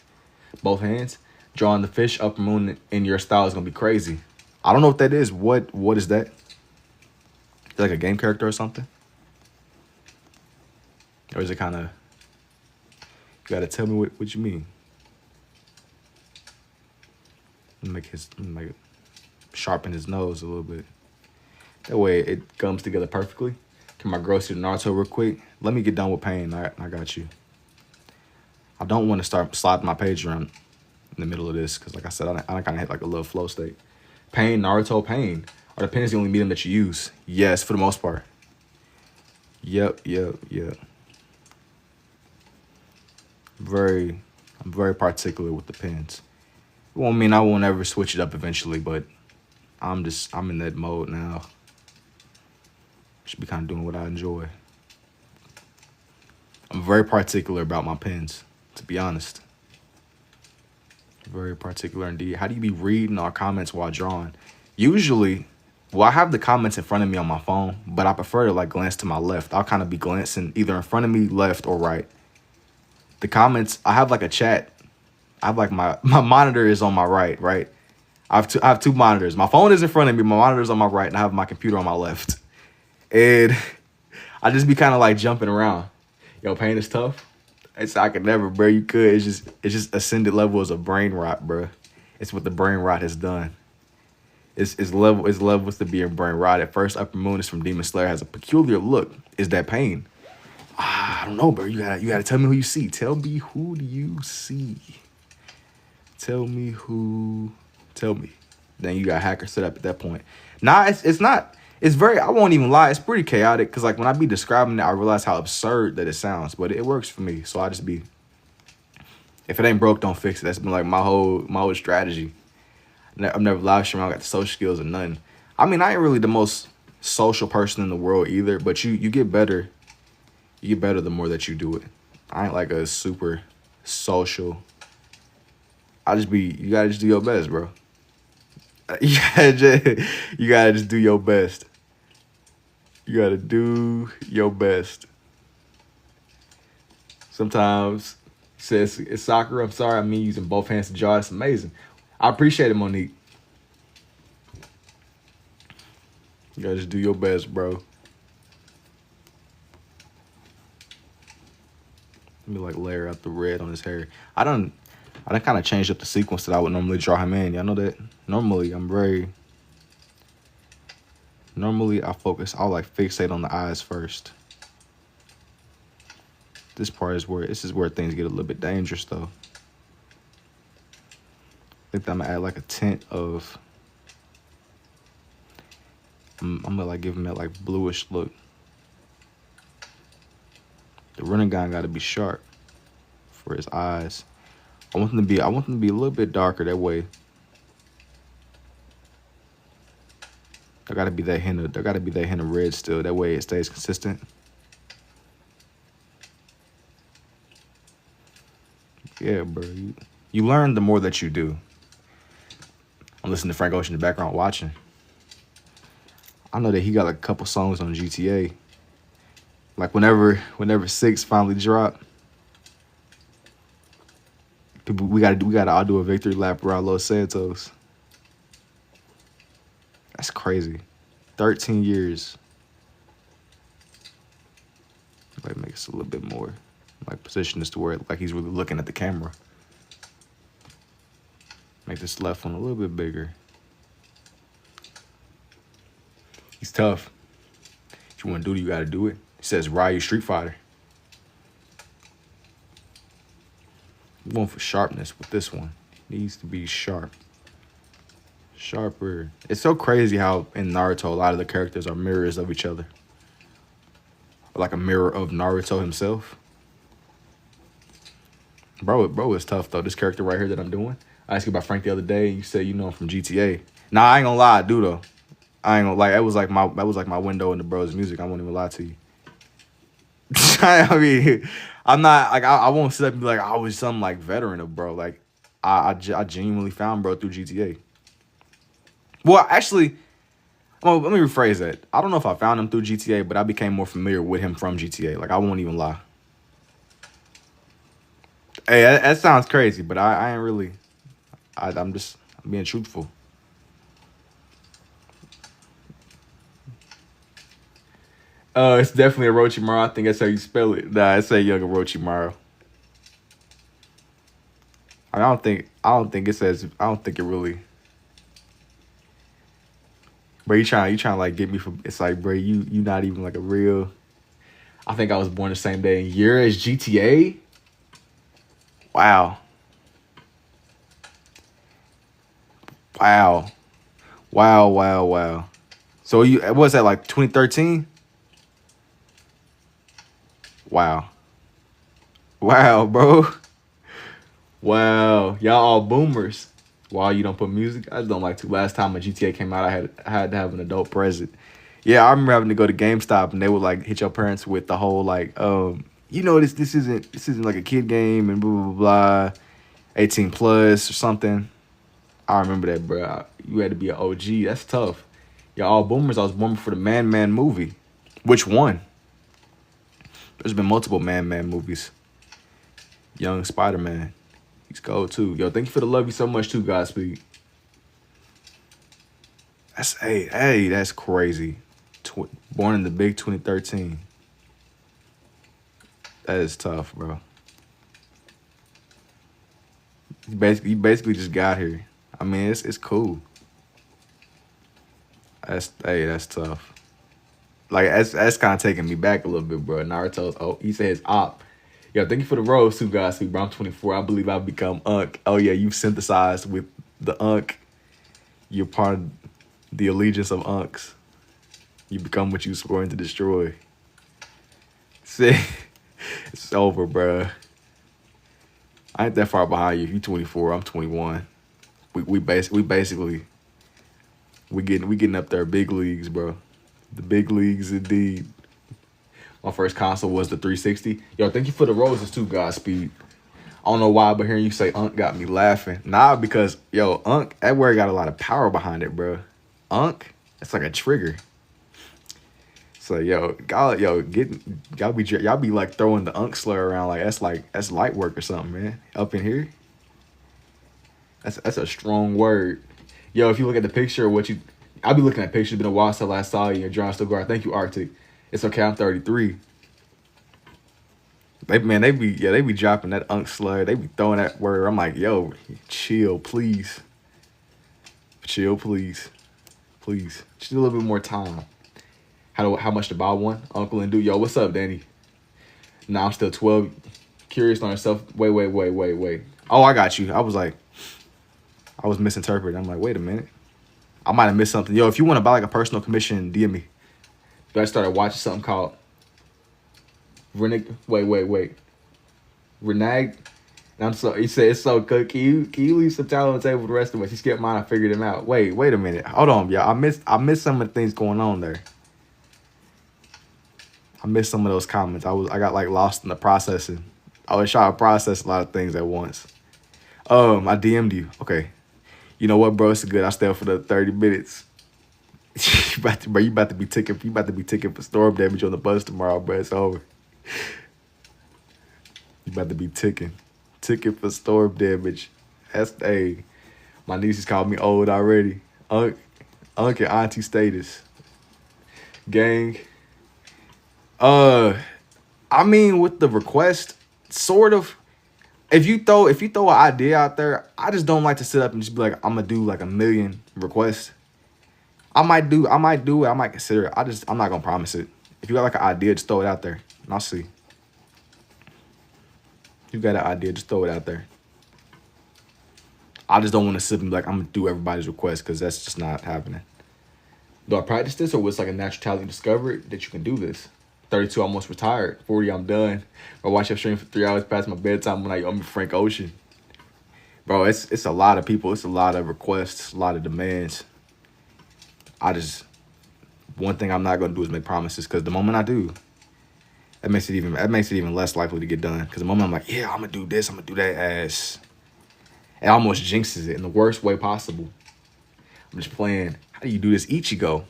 Both hands. Drawing the fish upper moon in your style is going to be crazy. I don't know what that is. What is that? Is it like a game character or something? Or is it kind of, you got to tell me what you mean. Make it sharpen his nose a little bit. That way it comes together perfectly. Can my girl see the Naruto real quick? Let me get done with pain. I got you. I don't want to start sliding my page around in the middle of this because, like I said, I kind of hit like a little flow state. Pain, Naruto, pain. Are the pens the only medium that you use? Yes, for the most part. Yep. Very, I'm very particular with the pens. It won't mean I won't ever switch it up eventually, but I'm in that mode now. Should be kind of doing what I enjoy. I'm very particular about my pens, to be honest. Very particular indeed. How do you be reading our comments while drawing? Usually, well, I have the comments in front of me on my phone, but I prefer to like glance to my left. I'll kind of be glancing either in front of me, left, or right. The comments, I have like a chat. I have like my monitor is on my right, right? I have two monitors. My phone is in front of me, my monitor's on my right, and I have my computer on my left. And I just be kind of like jumping around. Yo, pain is tough. I could never, bro. You could. It's just ascended levels of brain rot, bro. It's what the brain rot has done. It's levels to being brain rot. At first, Upper Moon is from Demon Slayer has a peculiar look. Is that pain? I don't know, bro. You gotta tell me who you see. Tell me who do you see? Tell me who. Tell me. Then you got hacker set up at that point. Nah, it's not. It's very, I won't even lie, it's pretty chaotic because like when I be describing it, I realize how absurd that it sounds, but it works for me. So I just be, if it ain't broke, don't fix it. That's been like my whole strategy. I'm never live streaming, I got the social skills or nothing. I mean, I ain't really the most social person in the world either, but you get better. You get better the more that you do it. I ain't like a super social. You gotta just do your best, bro. You gotta just do your best. You gotta do your best. Sometimes it says it's soccer. I'm sorry, I mean using both hands to draw. It's amazing. I appreciate it, Monique. You gotta just do your best, bro. Let me like layer out the red on his hair. I done kind of changed up the sequence that I would normally draw him in. Y'all know that? Normally I'll like fixate on the eyes first. This is where things get a little bit dangerous though. I think I'm gonna add like a tint of, I'm gonna like give him that like bluish look. The Rinnegan gotta be sharp for his eyes. I want them to be a little bit darker that way. There gotta be that hint of red still. That way it stays consistent. Yeah, bro. You learn the more that you do. I'm listening to Frank Ocean in the background watching. I know that he got like a couple songs on GTA. Like whenever 6 finally drop, we gotta all do a victory lap around Los Santos. That's crazy. 13 years. Like make us a little bit more. Like position this to where like he's really looking at the camera. Make this left one a little bit bigger. He's tough. If you want to do it, you got to do it. He says, Ryu Street Fighter. I'm going for sharpness with this one. Needs to be sharp. Sharper. It's so crazy how in Naruto, a lot of the characters are mirrors of each other. Like a mirror of Naruto himself. Bro is tough, though. This character right here that I'm doing. I asked you about Frank the other day. You said you know him from GTA. Nah, I ain't gonna lie, I do, though. I ain't gonna lie. That was like my window into bro's music. I won't even lie to you. I mean, I'm not like I won't sit up and be like I was some like veteran of bro. Like I genuinely found bro through GTA. Well, actually, let me rephrase that. I don't know if I found him through GTA, but I became more familiar with him from GTA. Like I won't even lie. Hey, that sounds crazy, but I ain't really. I'm being truthful. It's definitely Orochimaru. I think that's how you spell it. Nah, it's a young Orochimaru. I don't think it really. Bro, you trying to like get me from? It's like, bro, you not even like a real. I think I was born the same day and year as GTA. Wow. So what was that like 2013? Wow, bro. Wow, y'all all boomers. Why you don't put music? I just don't like to. Last time a GTA came out, I had to have an adult present. Yeah, I remember having to go to GameStop and they would like hit your parents with the whole like, this isn't like a kid game and blah blah blah, 18 plus or something. I remember that, bro. You had to be an OG. That's tough. Y'all all boomers. I was born for the Man movie. Which one? There's been multiple Man movies. Young Spider-Man. He's cold too. Yo, thank you for the love you so much too, Godspeed. That's crazy. Born in the big 2013. That is tough, bro. You basically just got here. I mean, it's cool. That's tough. Like that's kind of taking me back a little bit, bro. Naruto. Oh, he says op. Yo, thank you for the rose too, guys. Bro, I'm 24. I believe I've become Unk. Oh yeah, you've synthesized with the Unk. You're part of the allegiance of Unks. You become what you swore to destroy. See, it's over, bro. I ain't that far behind you. You 24. I'm 21. We basically getting up there, big leagues, bro. The big leagues indeed. My first console was the 360. Yo, thank you for the roses too, Godspeed. I don't know why, but hearing you say Unk got me laughing. Nah, because yo, Unk, that word got a lot of power behind it, bro. Unk, it's like a trigger. So y'all be like throwing the Unk slur around like that's light work or something, man. Up in here, that's a strong word. Yo, if you look at the picture of I'll be looking at pictures. Been a while since I saw you. Your drawing still guard. Thank you, Arctic. It's okay. I'm 33. They be dropping that Unk slur. They be throwing that word. I'm like, yo, chill, please. Chill, please. Please. Just a little bit more time. How much to buy one? Uncle and Dude. Yo, what's up, Danny? Now I'm still 12. Curious on yourself. Wait. Oh, I got you. I was misinterpreting. I'm like, wait a minute. I might have missed something. Yo, if you want to buy like a personal commission, DM me. But I started watching something called Reneg. Reneg. And he said it's so good. Can you leave some time on the table for the rest of us? He skipped mine. I figured him out. Wait a minute. Hold on, y'all. I missed some of the things going on there. I missed some of those comments. I got like lost in the processing. I was trying to process a lot of things at once. I DM'd you. Okay. You know what, bro? It's good. I stay up for the 30 minutes. You about to be ticking for storm damage on the bus tomorrow, bro. It's over. You about to be ticking for storm damage. My nieces called me old already. Unc and auntie status. Gang. I mean, with the request, sort of. If you throw an idea out there, I just don't like to sit up and just be like, I'm gonna do like a million requests. I might do it. I might consider it. I'm not gonna promise it. If you got like an idea, just throw it out there, and I'll see. If you got an idea, just throw it out there. I just don't want to sit and be like, I'm gonna do everybody's request, because that's just not happening. Do I practice this, or was like a natural talent discovered that you can do this? 32, almost retired. 40, I'm done. I watch your stream for 3 hours past my bedtime when I'm Frank Ocean. Bro, it's a lot of people. It's a lot of requests, a lot of demands. One thing I'm not gonna do is make promises, because the moment I do, that makes it even less likely to get done. Because the moment I'm like, yeah, I'm gonna do this, I'm gonna do that, it almost jinxes it in the worst way possible. I'm just playing. How do you do this, Ichigo?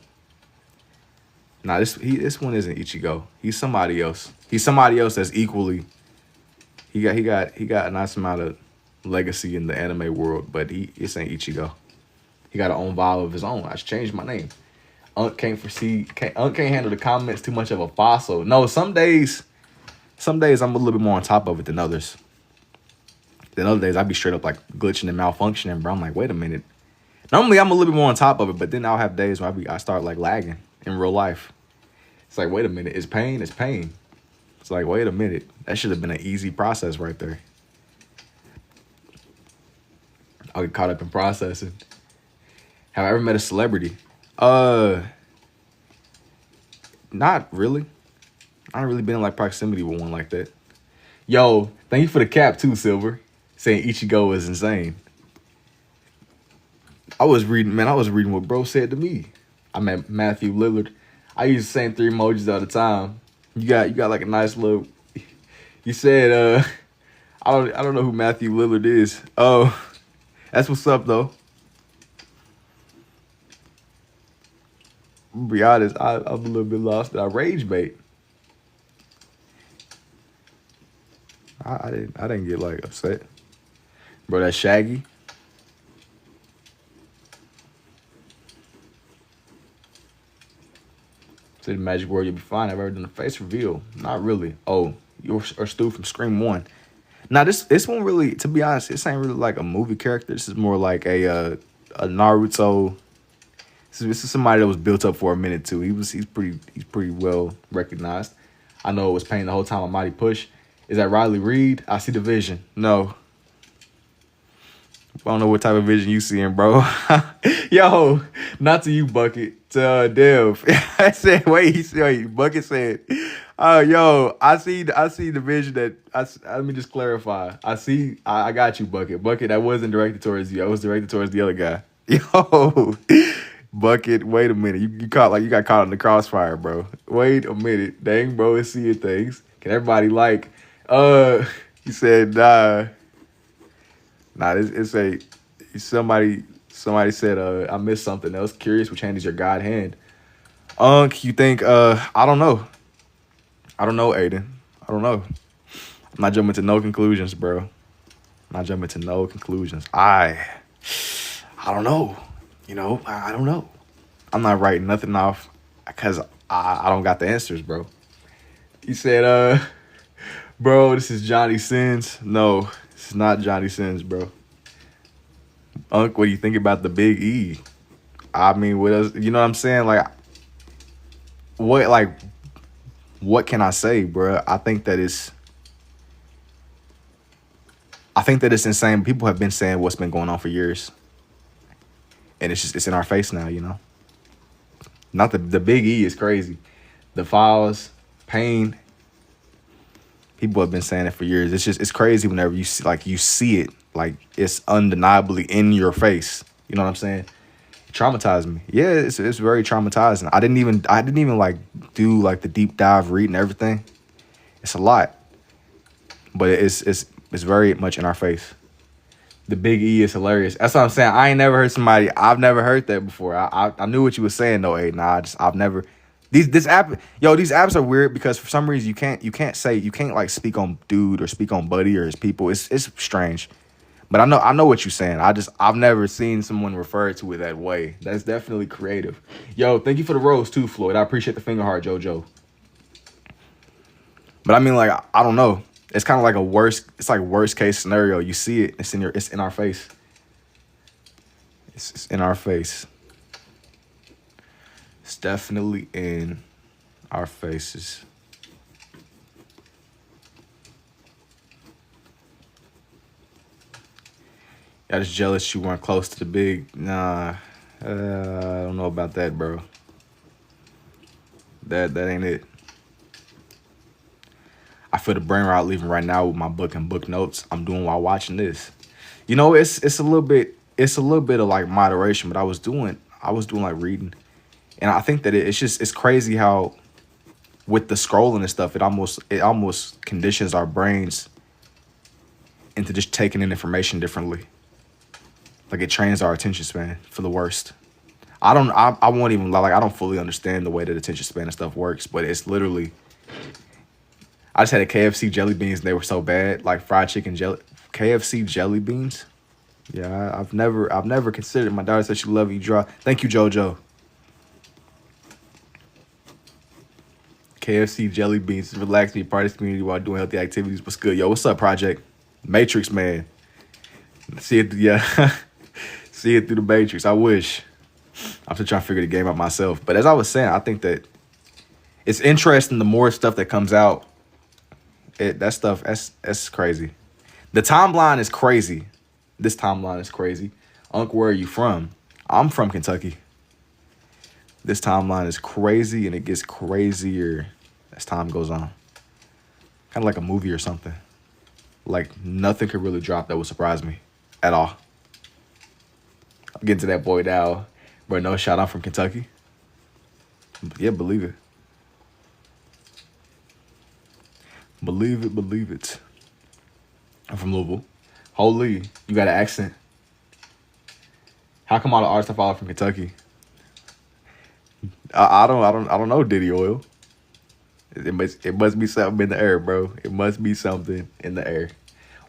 Nah, this one isn't Ichigo. He's somebody else. He's somebody else that's equally. He got a nice amount of legacy in the anime world, but this ain't Ichigo. He got an own vibe of his own. I just changed my name. Unc can't handle the comments too much of a fossil. No, some days I'm a little bit more on top of it than others. Then other days I be straight up like glitching and malfunctioning, bro. I'm like, wait a minute. Normally I'm a little bit more on top of it, but then I'll have days where I start like lagging in real life. It's like, wait a minute, it's pain. It's like, wait a minute. That should have been an easy process right there. I'll get caught up in processing. Have I ever met a celebrity? Not really. I ain't really been in like proximity with one like that. Yo, thank you for the cap too, Silver. saying Ichigo is insane. I was reading what bro said to me. I met Matthew Lillard. I use the same 3 emojis all the time. You got like a nice little. You said I don't know who Matthew Lillard is. Oh, that's what's up though. To be honest, I'm a little bit lost. I rage bait. I didn't get like upset, bro. That's Shaggy. Say the magic word, you'll be fine. I've ever done a face reveal. Not really. Oh, you're Stu from Scream 1. Now this one really, to be honest, this ain't really like a movie character. This is more like a Naruto. This is somebody that was built up for a minute too. He's pretty well recognized. I know it was Pain the whole time. A Mighty Push. Is that Riley Reid? I see the vision. No. I don't know what type of vision you seeing, bro. Yo, not to you, Bucket. To Dev. I said, wait. Bucket said, yo, I see the vision that let me just clarify. I got you, Bucket. Bucket, that wasn't directed towards you. I was directed towards the other guy. Yo, Bucket, wait a minute. You got caught in the crossfire, bro. Wait a minute. Dang, bro, is seeing things. Can everybody like he said, nah, somebody said, I missed something else. Curious which hand is your God hand. You think, I don't know. I don't know, Aiden. I don't know. I'm not jumping to no conclusions, bro. I'm not jumping to no conclusions. I don't know. You know, I don't know. I'm not writing nothing off because I don't got the answers, bro. He said, bro, this is Johnny Sins. No, this is not Johnny Sins, bro. What do you think about the Big E? I mean, what else? You know what I'm saying? What can I say, bro? I think that it's insane. People have been saying what's been going on for years. And it's in our face now, you know? Not the Big E is crazy. The Files, Pain. People have been saying it for years. It's crazy whenever you see it. Like, it's undeniably in your face. You know what I'm saying? It traumatized me. Yeah, it's very traumatizing. I didn't even like do like the deep dive read and everything. It's a lot. But it's very much in our face. The Big E is hilarious. That's what I'm saying. I've never heard that before. I knew what you were saying though, Aiden. I've never. These apps are weird because for some reason you can't like speak on dude or speak on buddy or his people. It's strange. But I know what you're saying. I've never seen someone refer to it that way. That's definitely creative. Yo, thank you for the rose too, Floyd. I appreciate the finger heart, JoJo. But I mean, like, I don't know. It's kind of like worst case scenario. You see it, it's in our face. It's in our face. It's definitely in our faces. I just jealous you weren't close to the big. Nah, I don't know about that, bro. That ain't it. I feel the brain rot leaving right now with my book and book notes I'm doing while watching this. You know, it's a little bit of like moderation, but I was doing like reading, and I think that it's crazy how with the scrolling and stuff, it almost conditions our brains into just taking in information differently. Like, it trains our attention span for the worst. I won't even lie, like, I don't fully understand the way that attention span and stuff works, but it's literally. I just had a KFC jelly beans and they were so bad, like fried chicken KFC jelly beans. Yeah, I've never considered. My daughter said she loved you draw. Thank you, JoJo. KFC jelly beans relax me, part of this community while doing healthy activities. What's good, yo? What's up, Project Matrix man? See it, yeah. See it through the Matrix. I wish. I'm still trying to figure the game out myself. But as I was saying, I think that it's interesting. The more stuff that comes out. That's crazy. The timeline is crazy. This timeline is crazy. Unc, where are you from? I'm from Kentucky. This timeline is crazy, and it gets crazier as time goes on. Kind of like a movie or something. Like, nothing could really drop that would surprise me at all. I'll get to that boy now. Bro, no shout out from Kentucky. Yeah, believe it. Believe it, believe it. I'm from Louisville. Holy, you got an accent. How come all the artists I follow from Kentucky? I don't know, Diddy Oil. It must be something in the air, bro. It must be something in the air.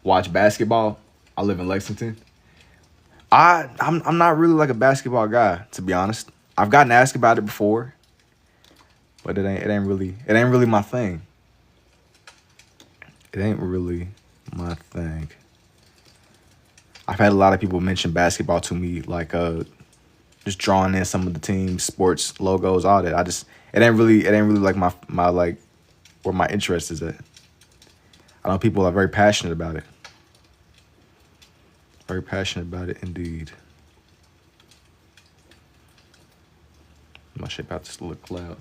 Watch basketball. I live in Lexington. I'm not really like a basketball guy, to be honest. I've gotten asked about it before, but it ain't really my thing. It ain't really my thing. I've had a lot of people mention basketball to me, like just drawing in some of the team's sports logos, all that. It ain't really like my like where my interest is at. I know people are very passionate about it. Very passionate about it indeed. I'm gonna shape out this little cloud.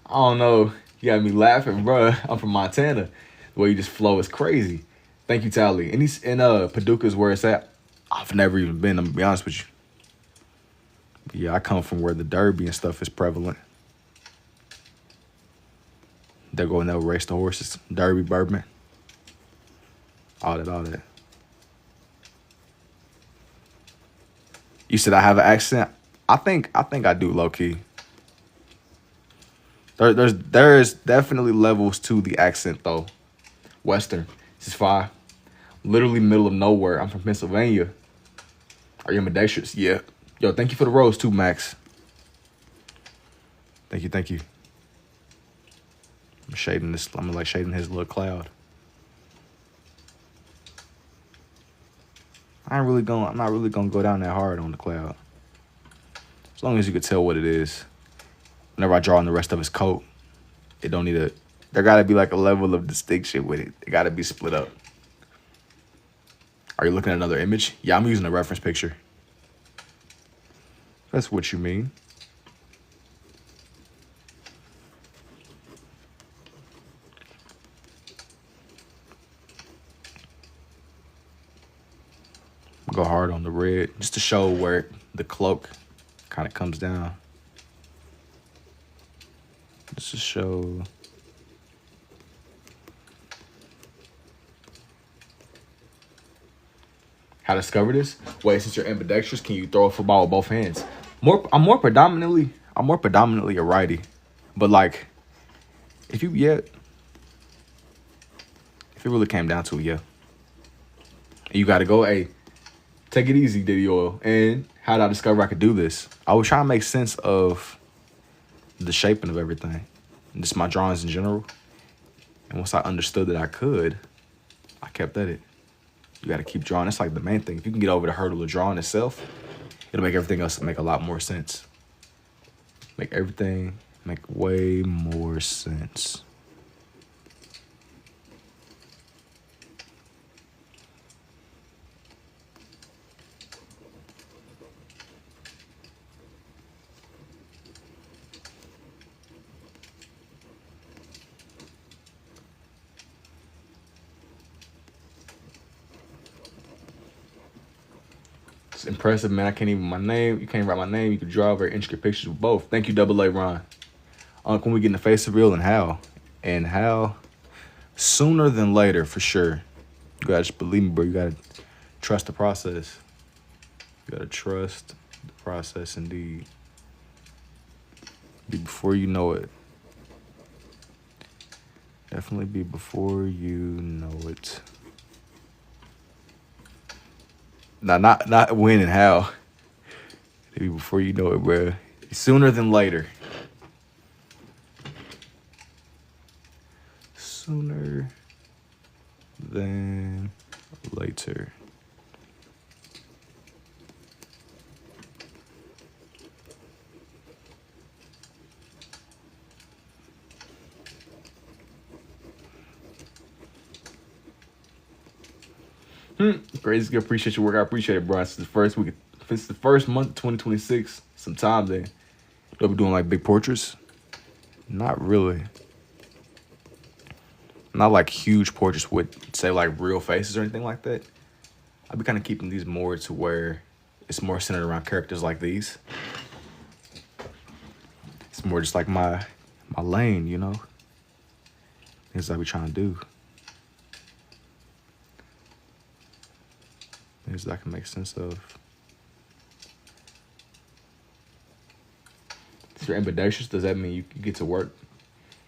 I don't know. You got me laughing, bro. I'm from Montana. The way you just flow is crazy. Thank you, Tally. And he's in Paducah's where it's at. I've never even been, I'm gonna be honest with you. But yeah, I come from where the derby and stuff is prevalent. They're going to race the horses. Derby, Bourbon. All that. You said I have an accent? I think I do, low key. There is definitely levels to the accent though. Western. This is 5. Literally middle of nowhere. I'm from Pennsylvania. Are you ambidextrous? Yeah. Yo, thank you for the rose too, Max. Thank you. I'm shading this. I'm like shading his little cloud. I'm not really gonna go down that hard on the cloud. As long as you could tell what it is. Whenever I draw on the rest of his coat, it don't need there gotta be like a level of distinction with it. It gotta be split up. Are you looking at another image? Yeah, I'm using a reference picture. That's what you mean. Go hard on the red just to show where the cloak kind of comes down. Just to show. How to discover this? Wait, since you're ambidextrous, can you throw a football with both hands? I'm more predominantly a righty, but like, if it really came down to it, yeah. And you got to go, hey, take it easy, Diddy Oil. And how did I discover I could do this? I was trying to make sense of the shaping of everything, and just my drawings in general. And once I understood that I could, I kept at it. You got to keep drawing. That's like the main thing. If you can get over the hurdle of drawing itself, it'll make everything else make a lot more sense. Make everything make way more sense. It's impressive, man. I can't even my name. You can't write my name. You can draw very intricate pictures with both. Thank you, Double A Ron. When we get in the face reveal and how? And how? Sooner than later, for sure. You gotta just believe me, bro. You gotta trust the process. You gotta trust the process indeed. Be before you know it. Definitely be before you know it. Not when and how. Maybe before you know it, bro. Sooner than later. Sooner than later. Crazy good. Appreciate your work. I appreciate it, bro. It's the first week. It's the first month of 2026. Some time there. They'll be doing like big portraits. Not really. Not like huge portraits with, say, like real faces or anything like that. I'll be kind of keeping these more to where it's more centered around characters like these. It's more just like my lane, you know? Things I be trying to do. Things that I can make sense of. If you're ambidextrous, does that mean you get to work?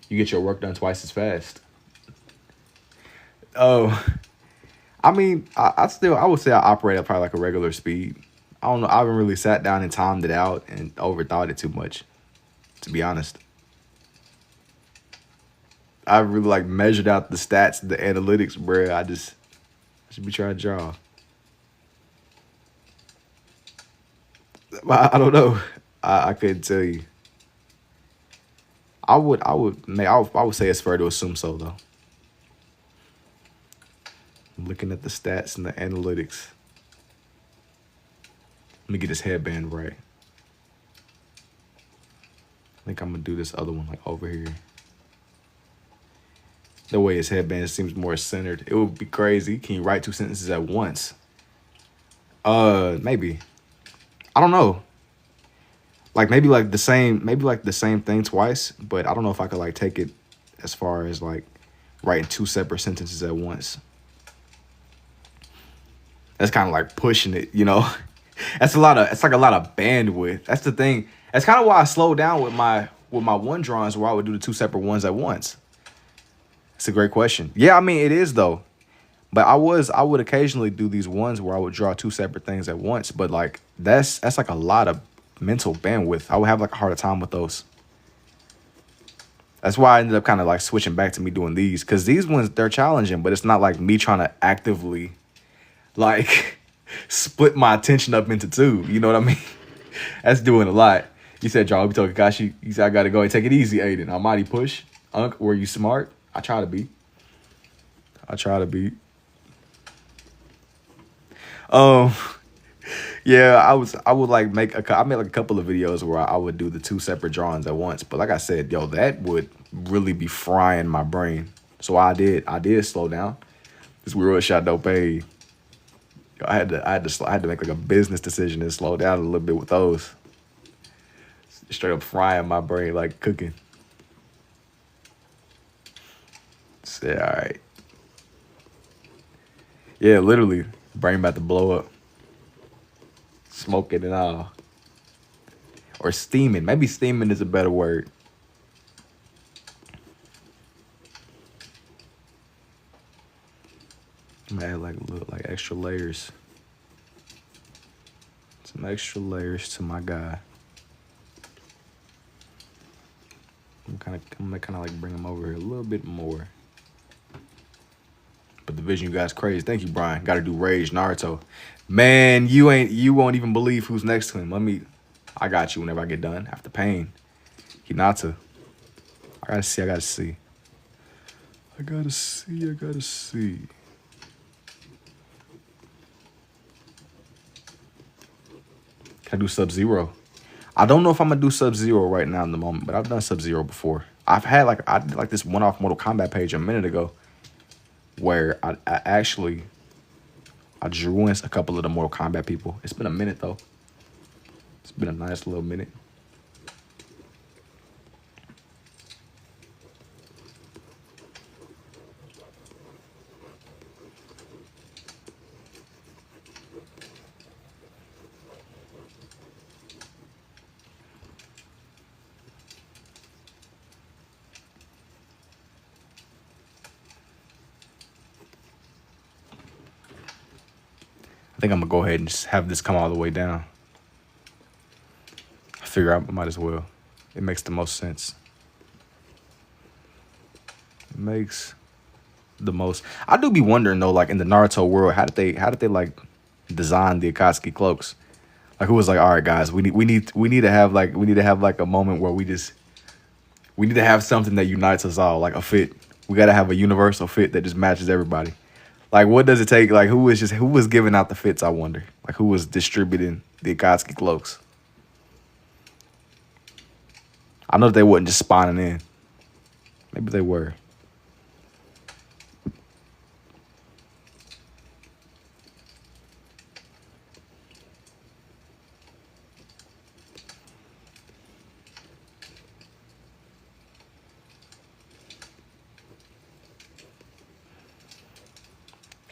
You get your work done twice as fast? Oh, I mean, I would say I operate at probably like a regular speed. I don't know. I haven't really sat down and timed it out and overthought it too much, to be honest. I really like measured out the stats, the analytics, bro. I should be trying to draw. I don't know. I couldn't tell you. I would say it's fair to assume so though. I'm looking at the stats and the analytics. Let me get this headband right. I think I'm gonna do this other one like over here. The way his headband seems more centered. It would be crazy. Can you write two sentences at once? Maybe. I don't know. Like maybe like the same thing twice, but I don't know if I could like take it as far as like writing two separate sentences at once. That's kind of like pushing it, you know. It's like a lot of bandwidth. That's the thing. That's kind of why I slowed down with my one drawings where I would do the two separate ones at once. It's a great question. Yeah, I mean it is though. But I would occasionally do these ones where I would draw two separate things at once, but like that's like a lot of mental bandwidth. I would have like a harder time with those. That's why I ended up kind of like switching back to me doing these, because these ones, they're challenging, but it's not like me trying to actively like split my attention up into two. You know what I mean? That's doing a lot. You said, John, we told Kakashi, you said, I got to go and take it easy, Aiden. Almighty push. Unc, were you smart? I try to be. Yeah, I would like I made like a couple of videos where I would do the two separate drawings at once. But like I said, yo, that would really be frying my brain. So I did slow down. This real shot don't pay. I had to make like a business decision and slow down a little bit with those. Straight up frying my brain like cooking. Say, all right. Yeah, literally, brain about to blow up. Smoking and all. Or steaming. Maybe steaming is a better word. I'm gonna add like a little like extra layers. Some extra layers to my guy. I'm gonna kind of like bring him over here a little bit more. But the vision, you guys, crazy. Thank you, Brian. Got to do Rage Naruto. Man, you won't even believe who's next to him. I got you whenever I get done. After Pain. Hinata. I gotta see. Can I do Sub-Zero? I don't know if I'm gonna do Sub-Zero right now in the moment, but I've done Sub-Zero before. I did like this one-off Mortal Kombat page a minute ago where I drew in a couple of the Mortal Kombat people. It's been a minute though. It's been a nice little minute. I think I'm gonna go ahead and just have this come all the way down. I figure I might as well. It makes the most sense. It makes the most. I do be wondering though, like in the Naruto world, how did they like design the Akatsuki cloaks? Like who was like, all right, guys, we need to have like a moment where we need to have something that unites us all, like a fit. We gotta have a universal fit that just matches everybody. Like, what does it take? Like, who was giving out the fits, I wonder? Like, who was distributing the Akatsuki cloaks? I know that they wasn't just spawning in. Maybe they were.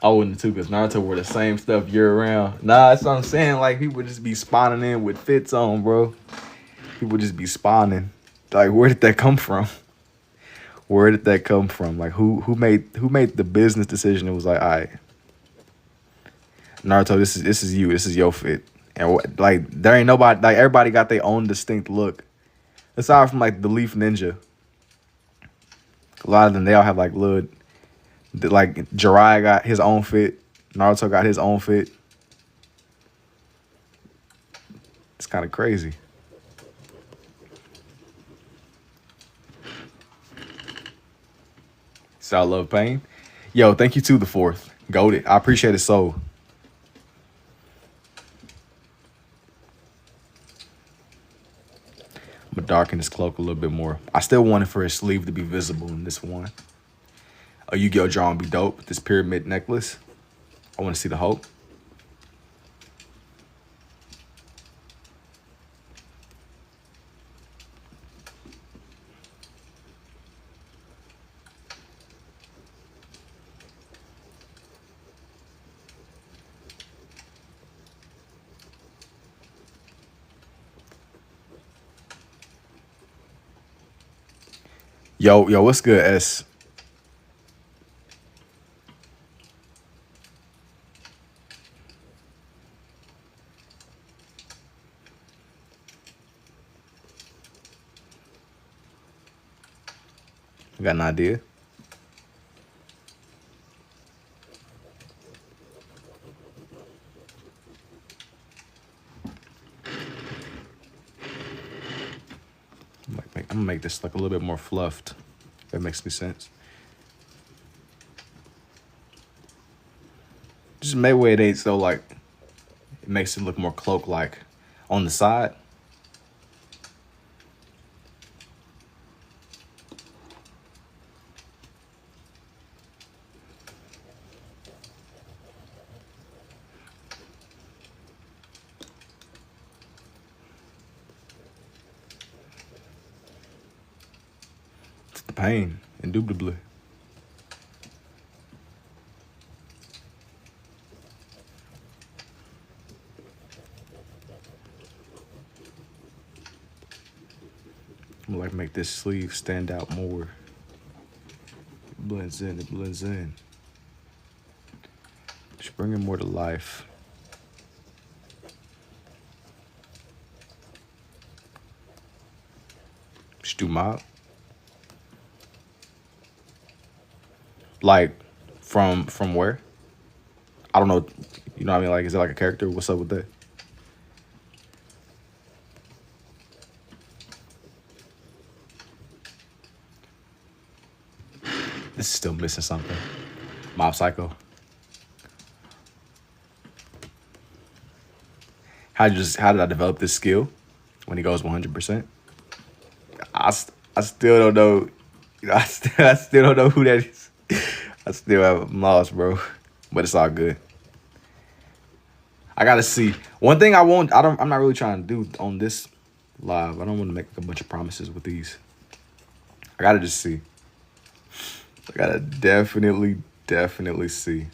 I wouldn't too, because Naruto wore the same stuff year round. Nah, that's what I'm saying. Like, people just be spawning in with fits on, bro. People just be spawning. Like, where did that come from? Where did that come from? Like, who made the business decision? It was like, all right, Naruto, this is you. This is your fit. And like, there ain't nobody. Like, everybody got their own distinct look. Aside from like the Leaf Ninja, a lot of them, they all have like little. Like, Jiraiya got his own fit. Naruto got his own fit. It's kind of crazy. So I love pain. Yo, thank you to the fourth. Goated. I appreciate it so. I'm gonna darken his cloak a little bit more. I still wanted for his sleeve to be visible in this one. A Yu-Gi-Oh drawing be dope. This pyramid necklace. I want to see the hope. Yo, what's good, S? I got an idea. I'm gonna make this like a little bit more fluffed. If that makes any sense. Just make way it ain't so like it makes it look more cloak-like on the side. It's the pain, indubitably. I'm gonna like make this sleeve stand out more. It blends in, it blends in. Just bring it more to life. Just do mob. Like, from where? I don't know. You know what I mean? Like, is it like a character? What's up with that? This is still missing something. Mob Psycho. How did I develop this skill when he goes 100%? I still don't know. You know, I still don't know who that is. I'm lost, bro. But it's all good. I gotta see. One thing I'm not really trying to do on this live. I don't want to make a bunch of promises with these. I gotta just see. I gotta definitely see.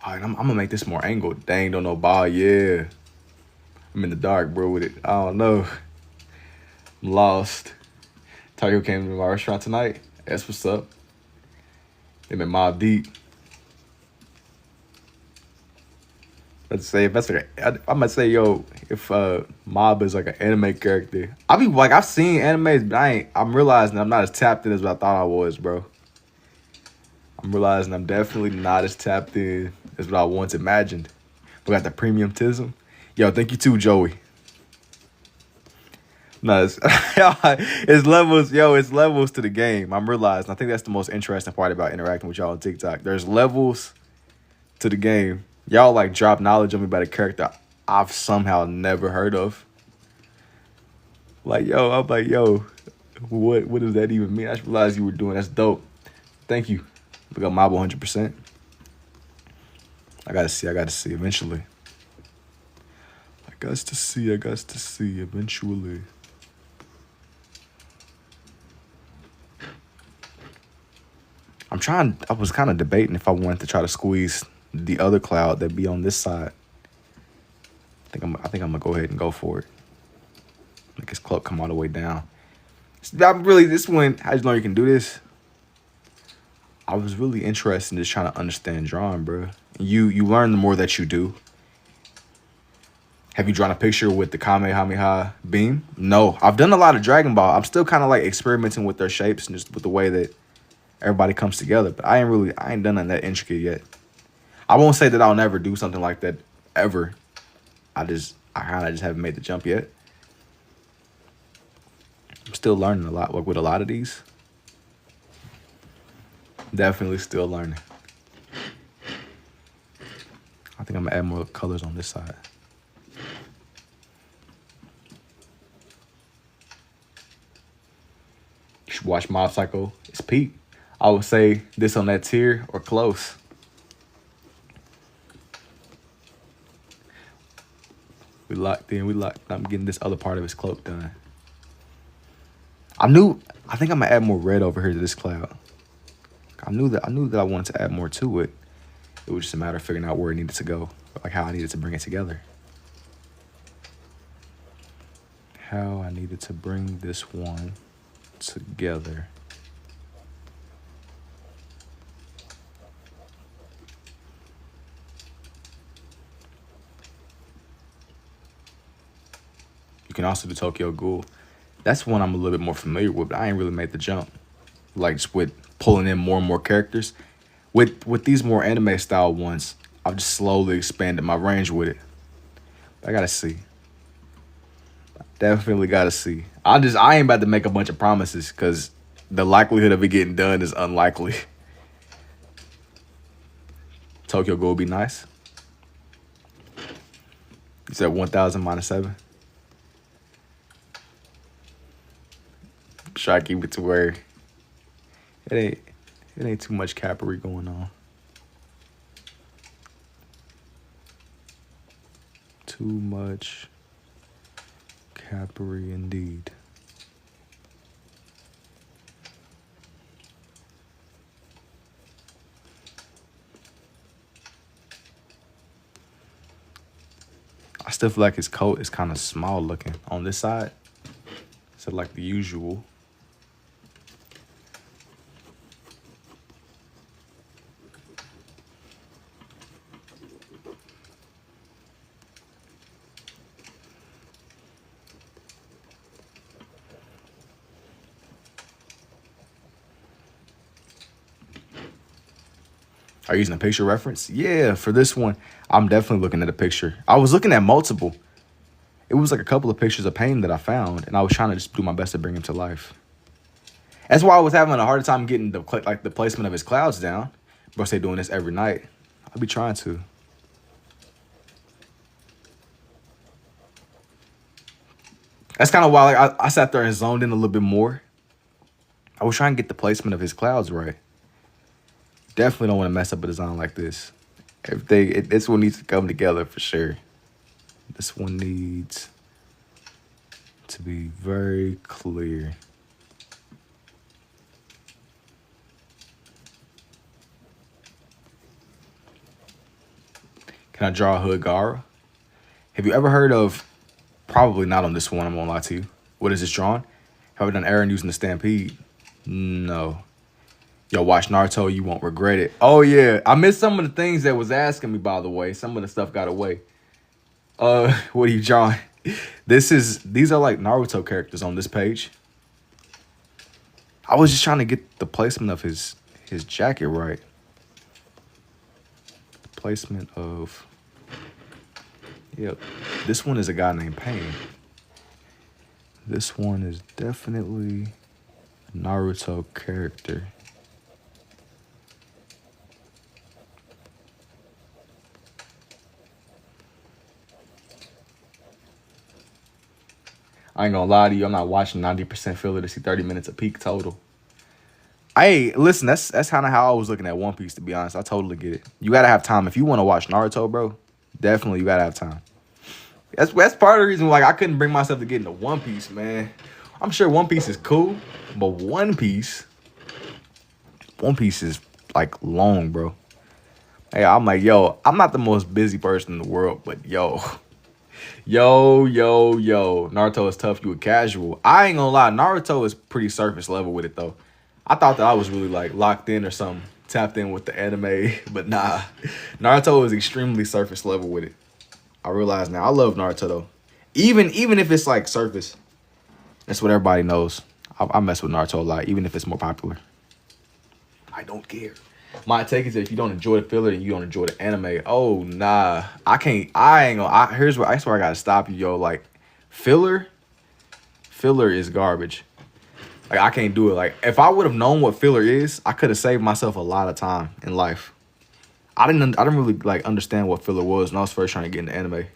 All right, I'm gonna make this more angled. Dang, don't know ball. Yeah. I'm in the dark, bro, with it. I don't know. I'm lost. Tayo came to my restaurant tonight. That's what's up. Them in Mob Deep. Let's say if that's like I might say, yo, if Mob is like an anime character, I'll be like, I've seen animes, but I'm realizing I'm not as tapped in as what I thought I was, bro. I'm realizing I'm definitely not as tapped in as what I once imagined. We got the premium tism. Yo, thank you too, Joey. No, it's levels, yo, it's levels to the game. I'm realizing. I think that's the most interesting part about interacting with y'all on TikTok. There's levels to the game. Y'all like drop knowledge on me about a character I've somehow never heard of. Like, yo, I'm like, yo, what does that even mean? I just realized you were doing that's dope. Thank you. We got Mob 100%. I gotta see eventually. I got to see eventually. I was kind of debating if I wanted to try to squeeze the other cloud that be on this side. I think I'm gonna go ahead and go for it. Make his cloak come all the way down. This one, how you know you can do this? I was really interested in just trying to understand drawing, bro. You learn the more that you do. Have you drawn a picture with the Kamehameha beam? No, I've done a lot of Dragon Ball. I'm still kind of like experimenting with their shapes and just with the way that everybody comes together. But I ain't done nothing that intricate yet. I won't say that I'll never do something like that ever. I kind of just haven't made the jump yet. I'm still learning a lot, like with a lot of these. Definitely still learning. I think I'm gonna add more colors on this side. You should watch Mob Psycho. It's peak. I would say this on that tier or close. We locked in. I'm getting this other part of his cloak done. I think I'm gonna add more red over here to this cloud. I knew that I wanted to add more to it. It was just a matter of figuring out where it needed to go, like how I needed to bring it together. How I needed to bring this one together. You can also do Tokyo Ghoul. That's one I'm a little bit more familiar with, but I ain't really made the jump. Like just with pulling in more and more characters. With these more anime style ones, I've just slowly expanded my range with it. But I gotta see. Definitely gotta see. I ain't about to make a bunch of promises because the likelihood of it getting done is unlikely. Tokyo Ghoul would be nice. You said 1,000 minus 7. Try to keep it to where it ain't too much capery going on. Too much capery indeed. I still feel like his coat is kind of small looking on this side. So like the usual. Are you using a picture reference? Yeah, for this one, I'm definitely looking at a picture. I was looking at multiple. It was like a couple of pictures of pain that I found, and I was trying to just do my best to bring him to life. That's why I was having a hard time getting the placement of his clouds down. Bro, say doing this every night. I'll be trying to. That's kind of why I sat there and zoned in a little bit more. I was trying to get the placement of his clouds right. Definitely don't want to mess up a design like this. This one needs to come together for sure. This one needs to be very clear. Can I draw a hood Gara? Have you ever heard of, probably not on this one, I'm gonna lie to you. What is this drawn? Have I done Aaron using the Stampede? No. Yo, watch Naruto, you won't regret it. Oh yeah, I missed some of the things that was asking me, by the way. Some of the stuff got away. What are you drawing? These are like Naruto characters on this page. I was just trying to get the placement of his jacket right. The placement of, yep. This one is a guy named Pain. This one is definitely a Naruto character. I ain't gonna lie to you, I'm not watching 90% filler to see 30 minutes of peak total. Hey, listen, that's kind of how I was looking at One Piece, to be honest. I totally get it. You gotta have time. If you want to watch Naruto, bro, definitely you gotta have time. That's part of the reason why I couldn't bring myself to get into One Piece, man. I'm sure One Piece is cool, but One Piece is like long, bro. Hey, I'm like, yo, I'm not the most busy person in the world, but yo, Naruto is tough. You a casual. I ain't gonna lie, Naruto is pretty surface level with it though. I thought that I was really like locked in or something, tapped in with the anime, but nah. Naruto is extremely surface level with it. I realize now. I love Naruto though. Even if it's like surface, that's what everybody knows. I mess with Naruto a lot, even if it's more popular. I don't care. My take is that if you don't enjoy the filler and you don't enjoy the anime, oh nah, I ain't gonna. Here's where I swear I gotta stop you, yo. Like filler is garbage. Like I can't do it. Like if I would have known what filler is, I could have saved myself a lot of time in life. I didn't really like understand what filler was when I was first trying to get into anime.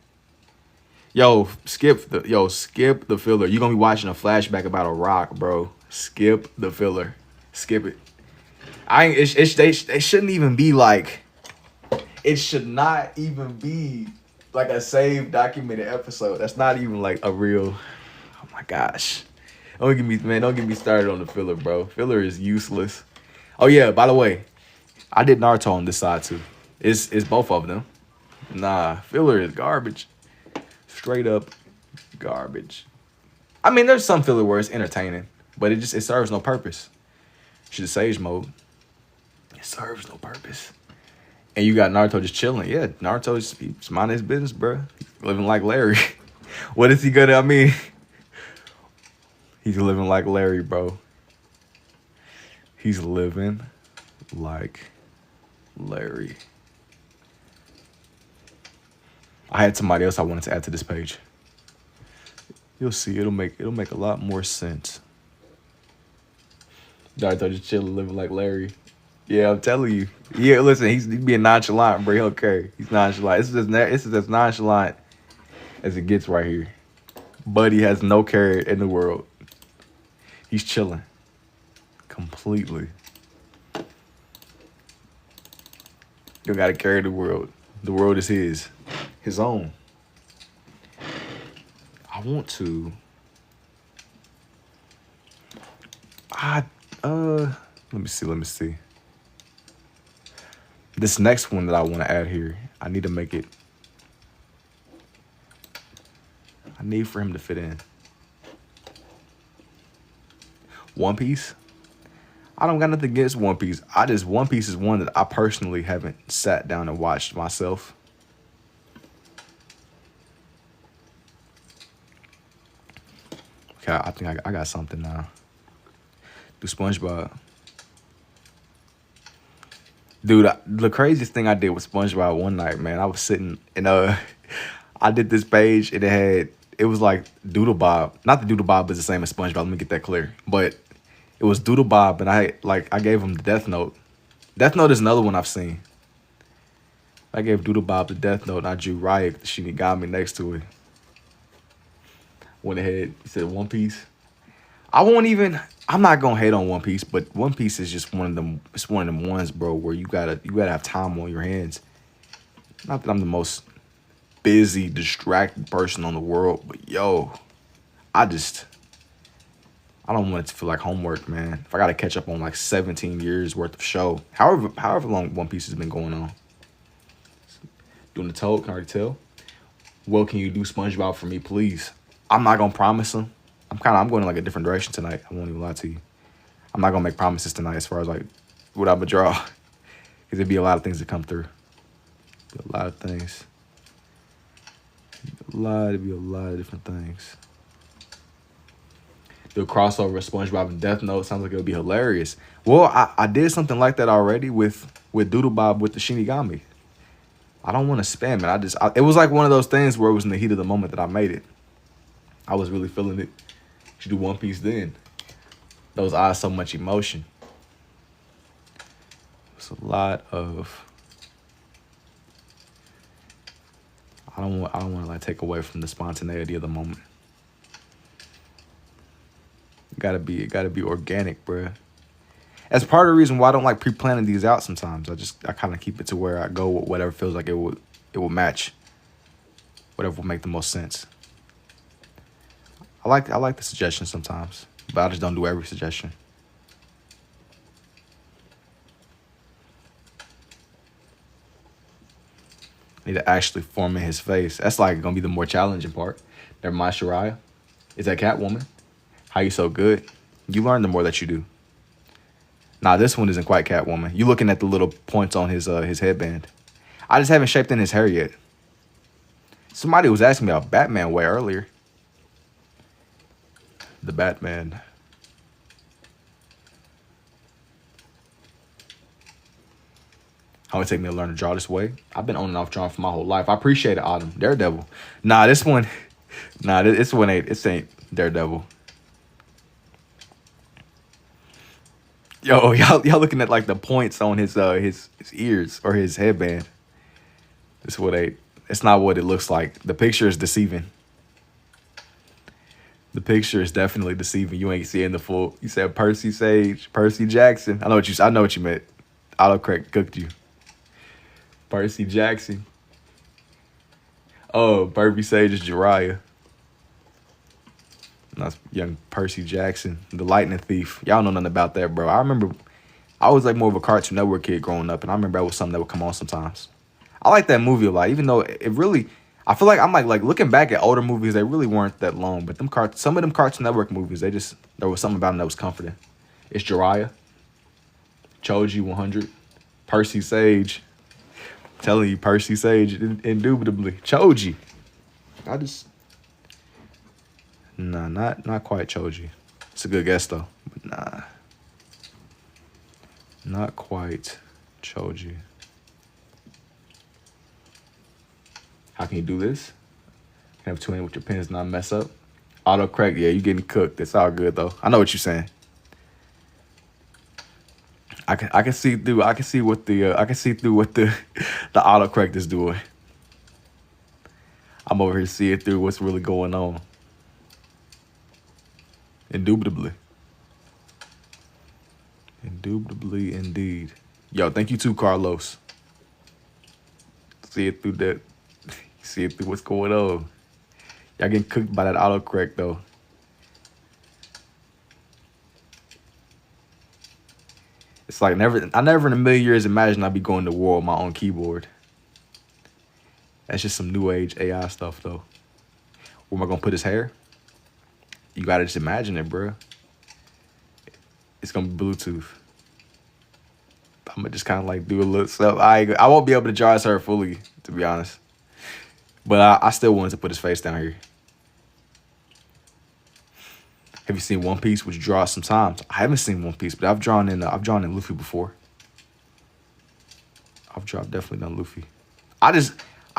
Yo, skip the filler. You're gonna be watching a flashback about a rock, bro. Skip the filler. Skip it. They shouldn't even be like, it should not even be like a saved documented episode. That's not even like a real, oh my gosh. Don't get me started on the filler, bro. Filler is useless. Oh yeah, by the way, I did Naruto on this side too. It's both of them. Nah, filler is garbage. Straight up garbage. I mean, there's some filler where it's entertaining, but it serves no purpose. Should sage mode. It serves no purpose. And you got Naruto just chilling. Yeah, Naruto just minding his business, bro. He's living like Larry. What is he gonna? I mean, he's living like Larry, bro. He's living like Larry. I had somebody else I wanted to add to this page. You'll see, it'll make a lot more sense. Naruto just chilling, living like Larry. Yeah, I'm telling you. Yeah, listen, he's being nonchalant, bro. Okay, he's nonchalant. This is as nonchalant as it gets right here. Buddy has no care in the world. He's chilling completely. You gotta carry the world. The world is his own. I want to. Let me see. This next one that I want to add here, I need to make it. I need for him to fit in. One Piece. I don't got nothing against One Piece. One Piece is one that I personally haven't sat down and watched myself. Okay, I think I got something now. Do SpongeBob. Dude, the craziest thing I did with SpongeBob one night, man, I was sitting and I did this page and it was like Doodle Bob. Not the Doodle Bob is the same as SpongeBob, let me get that clear. But it was Doodle Bob and I gave him the Death Note. Death Note is another one I've seen. I gave Doodle Bob the Death Note and I drew Riot, the Shinigami next to it. Went ahead, he said One Piece. I'm not gonna hate on One Piece, but One Piece is just one of them. It's one of them ones, bro, where you gotta have time on your hands. Not that I'm the most busy, distracted person on the world, but yo, I don't want it to feel like homework, man. If I gotta catch up on like 17 years worth of show, however long One Piece has been going on. Doing the toad, can I already tell? Well, can you do SpongeBob for me, please? I'm not gonna promise him. I'm going in like a different direction tonight. I won't even lie to you. I'm not gonna make promises tonight as far as like what I'm gonna draw. Because there'd be a lot of things that come through. A lot of things. It'd be a lot of different things. Do a crossover of SpongeBob and Death Note. Sounds like it would be hilarious. Well, I did something like that already with Doodle Bob with the Shinigami. I don't want to spam it. It was like one of those things where it was in the heat of the moment that I made it. I was really feeling it. You do One Piece then. Those eyes, so much emotion. It's a lot of. I don't want to like take away from the spontaneity of the moment. It gotta be organic, bruh. That's part of the reason why I don't like pre-planning these out sometimes. I kind of keep it to where I go with whatever feels like it will match. Whatever will make the most sense. I like the suggestions sometimes, but I just don't do every suggestion. Need to actually form in his face. That's like gonna be the more challenging part. Never mind, Shariah. Is that Catwoman? How you so good? You learn the more that you do. Nah, this one isn't quite Catwoman. You looking at the little points on his headband. I just haven't shaped in his hair yet. Somebody was asking me about Batman way earlier. The Batman. How it take me to learn to draw this way? I've been on and off drawing for my whole life. I appreciate it, Autumn. Daredevil. Nah, this one. Nah, this one ain't. This ain't Daredevil. Yo, y'all looking at like the points on his ears or his headband. This what ain't. It's not what it looks like. The picture is deceiving. The picture is definitely deceiving. You ain't seeing the full. You said Percy Sage, Percy Jackson. I know what you meant. Autocorrect cooked you. Percy Jackson. Oh, Percy Sage is Jiraiya. That's young Percy Jackson, the lightning thief. Y'all know nothing about that, bro. I remember I was like more of a Cartoon Network kid growing up, and I remember that was something that would come on sometimes. I like that movie a lot, even though it really, I feel like I'm like looking back at older movies, they really weren't that long. But some of them Cartoon Network movies, there was something about them that was comforting. It's Jiraiya, Choji 100, Percy Sage. I'm telling you, Percy Sage, indubitably. Choji. Nah, not quite Choji. It's a good guess though, but nah. Not quite Choji. How can you do this? You have two in with your pens, not mess up. Autocorrect, yeah, you getting cooked. It's all good though. I know what you're saying. I can see through what the the autocorrect is doing. I'm over here seeing through what's really going on. Indubitably. Indubitably indeed. Yo, thank you too, Carlos. See it through that. See it through what's going on. Y'all getting cooked by that autocorrect though. It's like I never in a million years imagined I'd be going to war with my own keyboard. That's just some new age AI stuff though. Where am I gonna put his hair? You gotta just imagine it, bro. It's gonna be Bluetooth. I'm gonna just kind of like do a little stuff. I won't be able to draw his hair fully, to be honest. But I still wanted to put his face down here. Have you seen One Piece, which draws sometimes? I haven't seen One Piece, but I've drawn in Luffy before. I've definitely done Luffy. I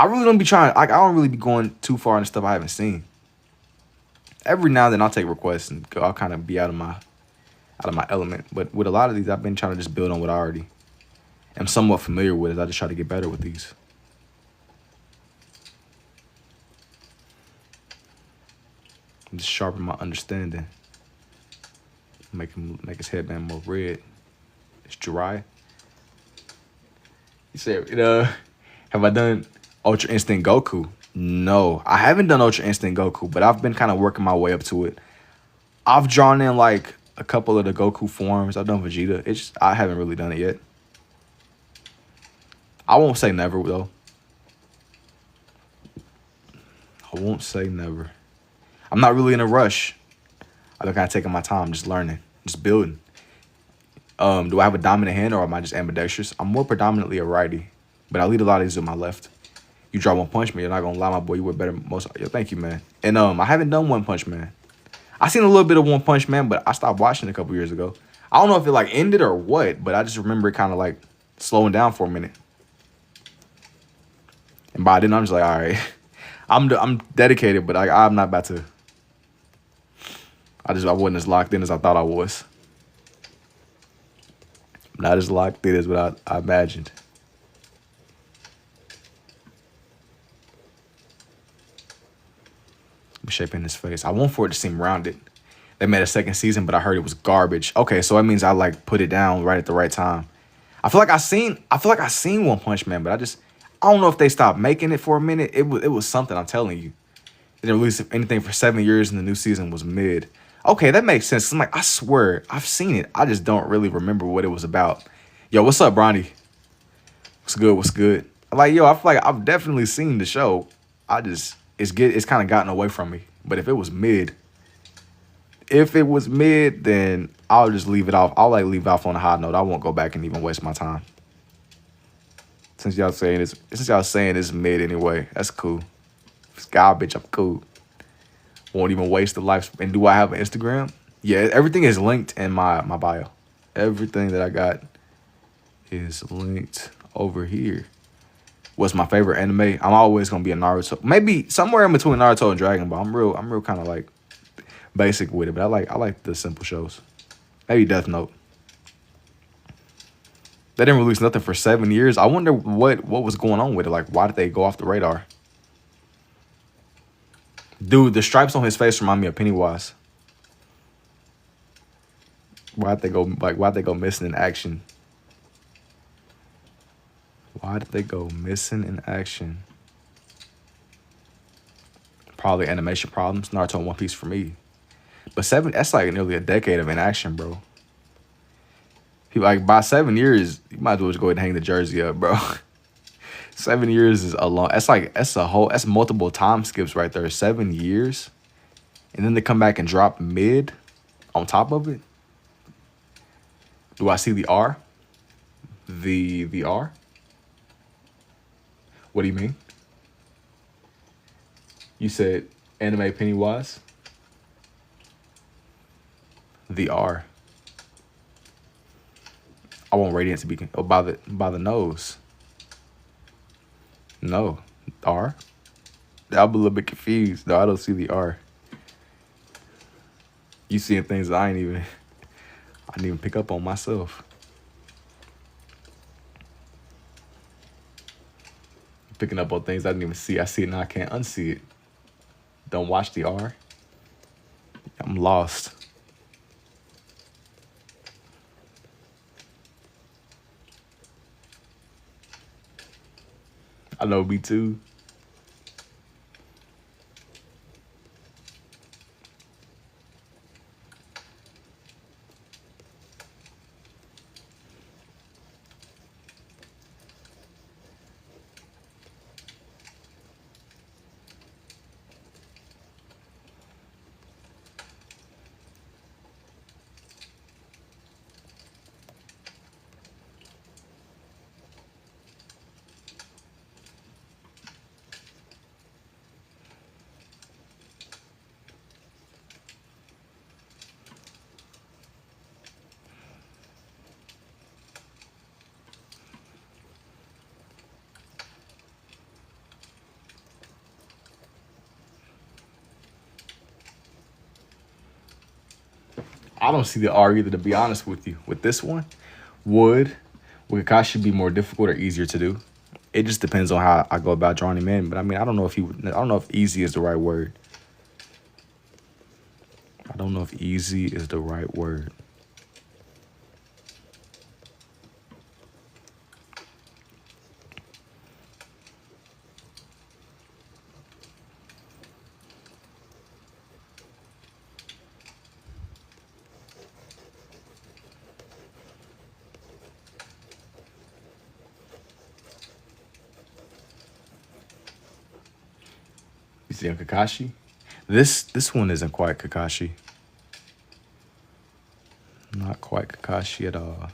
really don't be trying. I don't really be going too far into stuff I haven't seen. Every now and then I'll take requests and I'll kind of be out of my element. But with a lot of these, I've been trying to just build on what I already am somewhat familiar with. I just try to get better with these. Just sharpen my understanding. Make his headband more red. It's dry. You said, have I done Ultra Instinct Goku? No, I haven't done Ultra Instinct Goku, but I've been kind of working my way up to it. I've drawn in like a couple of the Goku forms. I've done Vegeta. I haven't really done it yet. I won't say never though. I won't say never. I'm not really in a rush. I've been kind of taking my time, just learning, just building. Do I have a dominant hand or am I just ambidextrous? I'm more predominantly a righty, but I lead a lot of these with my left. You draw One Punch Man, you're not gonna lie, my boy. You were better most. Yo, thank you, man. And I haven't done One Punch Man. I seen a little bit of One Punch Man, but I stopped watching a couple years ago. I don't know if it like ended or what, but I just remember it kind of like slowing down for a minute. And by then I'm just like, all right, I'm dedicated, but I'm not about to. I wasn't as locked in as I thought I was. Not as locked in as what I imagined. I'm shaping his face. I want for it to seem rounded. They made a second season, but I heard it was garbage. Okay, so that means I like put it down right at the right time. I feel like I seen One Punch Man, but I don't know if they stopped making it for a minute. It was something, I'm telling you. They didn't release anything for 7 years, and the new season was mid. Okay, that makes sense. I'm like, I swear, I've seen it. I just don't really remember what it was about. Yo, what's up, Bronny? What's good? What's good? Like, yo, I feel like I've definitely seen the show. It's kind of gotten away from me. But if it was mid, then I'll just leave it off. I'll like leave it off on a high note. I won't go back and even waste my time. Since y'all saying it's mid anyway, that's cool. If it's garbage, I'm cool. Won't even waste the life. And do I have an Instagram? Yeah, everything is linked in my bio. Everything that I got is linked over here. What's my favorite anime? I'm always gonna be a Naruto. Maybe somewhere in between Naruto and Dragon Ball. I'm real kind of like basic with it, but I like the simple shows. Maybe Death Note. They didn't release nothing for 7 years. I wonder what was going on with it. Like, why did they go off the radar? Dude, the stripes on his face remind me of Pennywise. Why'd they go missing in action? Why did they go missing in action? Probably animation problems. Naruto and One Piece for me. But that's like nearly a decade of inaction, bro. Like, by 7 years, you might as well just go ahead and hang the jersey up, bro. 7 years is a long. That's multiple time skips right there. 7 years, and then they come back and drop mid on top of it. Do I see the R? The R? What do you mean? You said anime Pennywise? The R. I want Radiant to be by the nose. No, R. I'm a little bit confused. No, I don't see the R. You seeing things that I didn't even pick up on myself. Picking up on things I didn't even see. I see it now. I can't unsee it. Don't watch the R. I'm lost. I know, me too. I don't see the R either, to be honest with you. With this one, would Kakashi be more difficult or easier to do? It just depends on how I go about drawing him in. But I mean, I don't know if easy is the right word. I don't know if easy is the right word. You see on Kakashi? This one isn't quite Kakashi. Not quite Kakashi at all.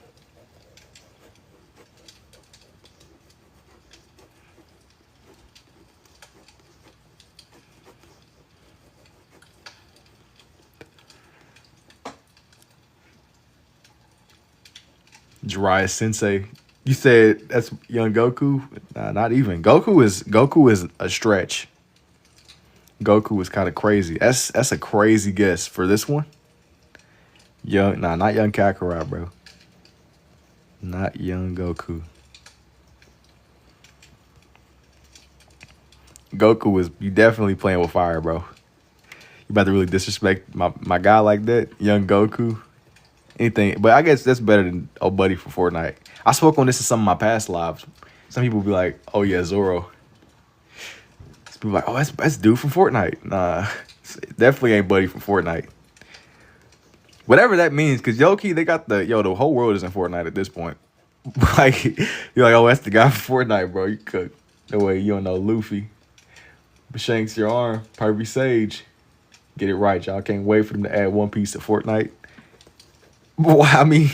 Jiraiya Sensei. You said that's young Goku? Nah, not even. Goku is a stretch. Goku is kind of crazy. That's a crazy guess for this one. Not young Kakarot, bro. Not young Goku. You definitely playing with fire, bro. You about to really disrespect my guy like that, young Goku. Anything, but I guess that's better than old buddy for Fortnite. I spoke on this in some of my past lives. Some people be like, "Oh yeah, Zoro." Some people like, "Oh, that's dude from Fortnite." Nah, definitely ain't buddy from Fortnite. Whatever that means, because Yoki, they got the whole world is in Fortnite at this point. Like, you're like, oh, that's the guy for Fortnite, bro. You cook. No way, you don't know Luffy. Shanks your arm. Purvey Sage. Get it right, y'all. Can't wait for them to add One Piece to Fortnite. Well, I mean,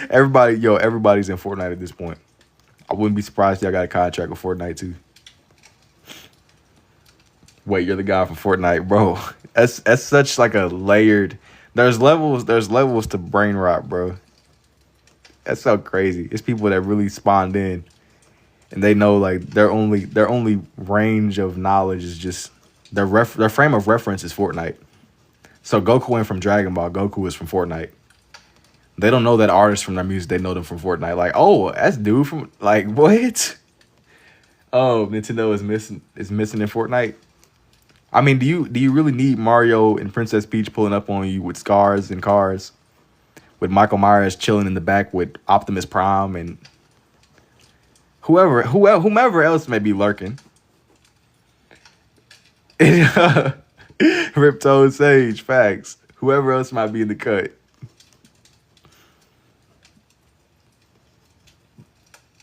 everybody's in Fortnite at this point. I wouldn't be surprised if y'all got a contract with Fortnite too. Wait, you're the guy from Fortnite, bro. That's such like a layered. There's levels to brain rot, bro. That's so crazy. It's people that really spawned in, and they know like their only range of knowledge is just their frame of reference is Fortnite. So Goku went from Dragon Ball. Goku is from Fortnite. They don't know that artist from their music. They know them from Fortnite. Like, oh, that's dude from like what? Oh, Nintendo is missing in Fortnite. I mean, do you really need Mario and Princess Peach pulling up on you with scars and cars, with Michael Myers chilling in the back with Optimus Prime and whomever else may be lurking? Riptone Sage, facts. Whoever else might be in the cut.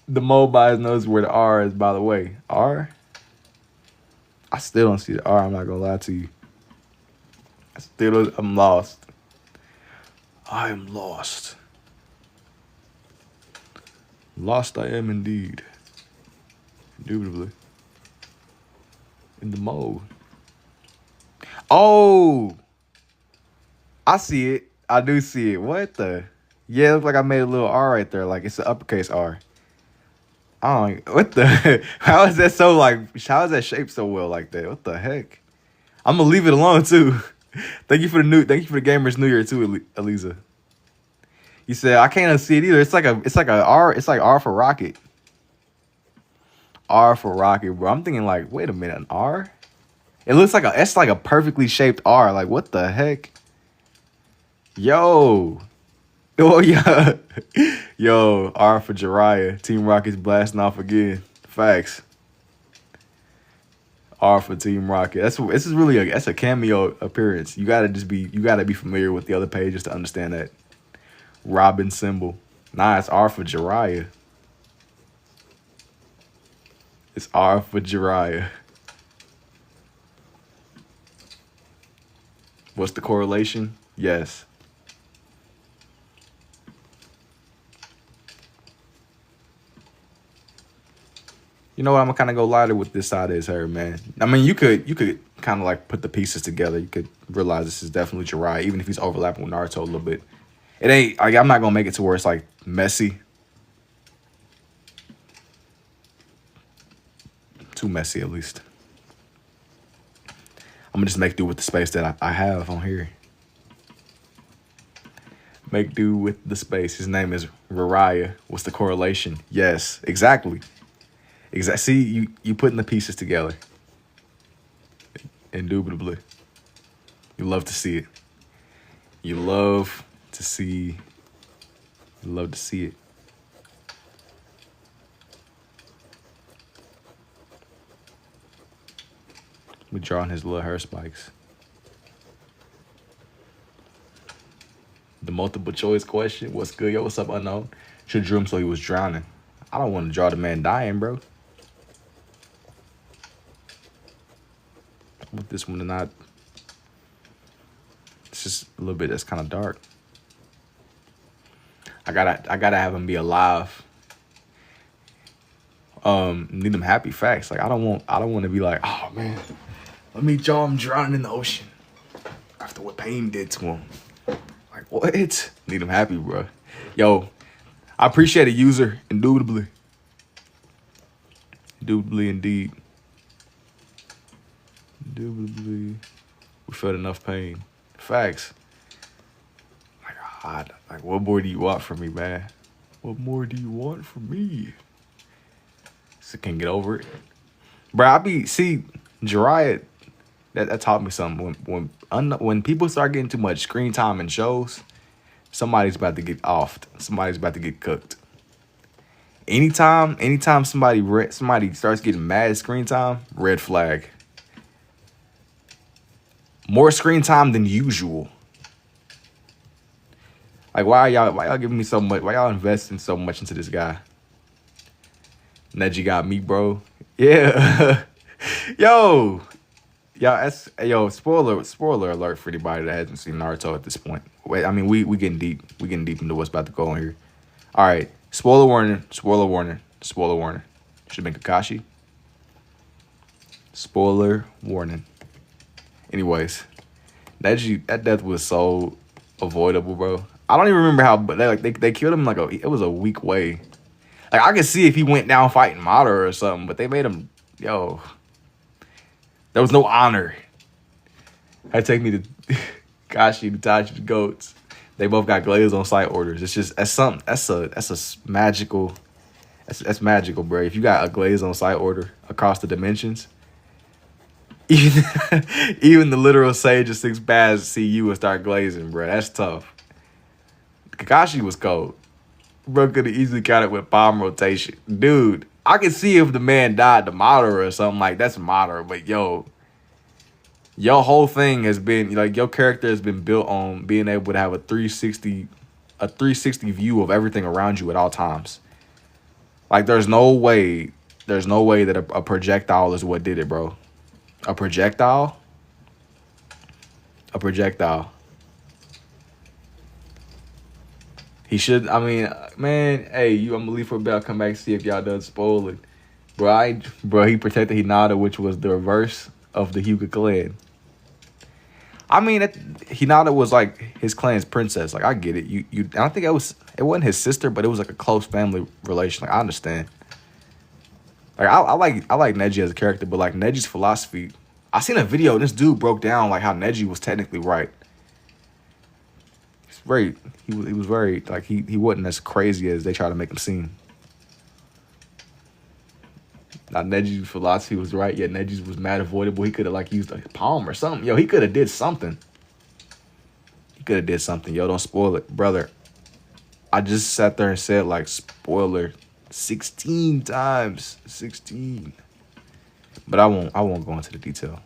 The mobiles knows where the R is, by the way. R? I still don't see the R. I'm not gonna lie to you. I'm lost. I am lost. Lost I am indeed. Indubitably. In the mode. Oh! I see it. I do see it. What the? Yeah, it looks like I made a little R right there. Like it's an uppercase R. Oh, what the? How is that so like? How is that shaped so well like that? What the heck? I'm gonna leave it alone too. Thank you for the gamers New Year too, Eliza. You said I can't unsee it either. It's like a R. It's like R for rocket. R for rocket, bro. I'm thinking like, wait a minute, an R? It looks like it's like a perfectly shaped R. Like what the heck? Yo. Oh yeah. Yo, R for Jiraiya. Team Rocket's blasting off again. Facts. R for Team Rocket. This is really that's a cameo appearance. You gotta be familiar with the other pages to understand that. Robin symbol. Nah, it's R for Jiraiya. It's R for Jiraiya. What's the correlation? Yes. You know what? I'm gonna kind of go lighter with this side of his hair, man. I mean, you could kind of like put the pieces together. You could realize this is definitely Jiraiya, even if he's overlapping with Naruto a little bit. It ain't like I'm not gonna make it to where it's like messy, too messy at least. I'm gonna just make do with the space that I have on here. Make do with the space. His name is Jiraiya. What's the correlation? Yes, exactly. See, you putting the pieces together. Indubitably. You love to see it. You love to see it. We're drawing his little hair spikes. The multiple choice question. What's good? Yo, what's up, unknown? Should drew him so he was drowning. I don't want to draw the man dying, bro. I want this one to not. It's just a little bit that's kind of dark. I gotta have him be alive. Need him happy. Facts. Like I don't want to be like, oh man, let me draw him drowning in the ocean after what pain did to him. Like what? Need him happy, bro. Yo, I appreciate a user. Indubitably. Indubitably indeed. Indubitably. We felt enough pain. Facts. My God. Like, what more do you want from me, man? What more do you want from me? So can't get over it. Bro, Jiraiya, that taught me something. When people start getting too much screen time in shows, somebody's about to get offed. Somebody's about to get cooked. Anytime somebody starts getting mad at screen time, red flag. More screen time than usual. Like, why y'all giving me so much? Why y'all investing so much into this guy? Neji got me, bro. Yeah. Yo. Yo, spoiler alert for anybody that hasn't seen Naruto at this point. Wait, I mean, we getting deep. We getting deep into what's about to go on here. All right. Spoiler warning. Spoiler warning. Spoiler warning. Should have been Kakashi. Spoiler warning. Anyways, that death was so avoidable, bro. I don't even remember how, but they killed him like it was a weak way. Like, I could see if he went down fighting Madara or something, but they made him, yo. There was no honor. Had to take me to Kashi, Itachi, the goats. They both got glazed on sight orders. It's just that's magical. That's magical, bro. If you got a glaze on sight order across the dimensions, even the literal sage of 6 paths see you and start glazing, bro. That's tough. Kakashi was cold. Bro could have easily counted with palm rotation. Dude, I could see if the man died to Madara or something like that's Madara, but yo, your whole thing has been like your character has been built on being able to have a 360 view of everything around you at all times. Like there's no way that a projectile is what did it, bro. A projectile? A projectile. He should, I mean, man, hey, I'm gonna leave for a bit. I'll come back and see if y'all done spoil it. Bro, he protected Hinata, which was the reverse of the Hyuga clan. I mean, Hinata was like his clan's princess. Like, I get it. I don't think it wasn't his sister, but it was like a close family relation. Like, I understand. Like, I like Neji as a character, but like Neji's philosophy, I seen a video and this dude broke down like how Neji was technically right. He was very like he wasn't as crazy as they try to make him seem. Now Neji's philosophy was right, yet Neji's was mad avoidable. He could have like used a palm or something. Yo, he could have did something. Yo, don't spoil it, brother. I just sat there and said like spoiler 16 times. 16. But I won't go into the detail.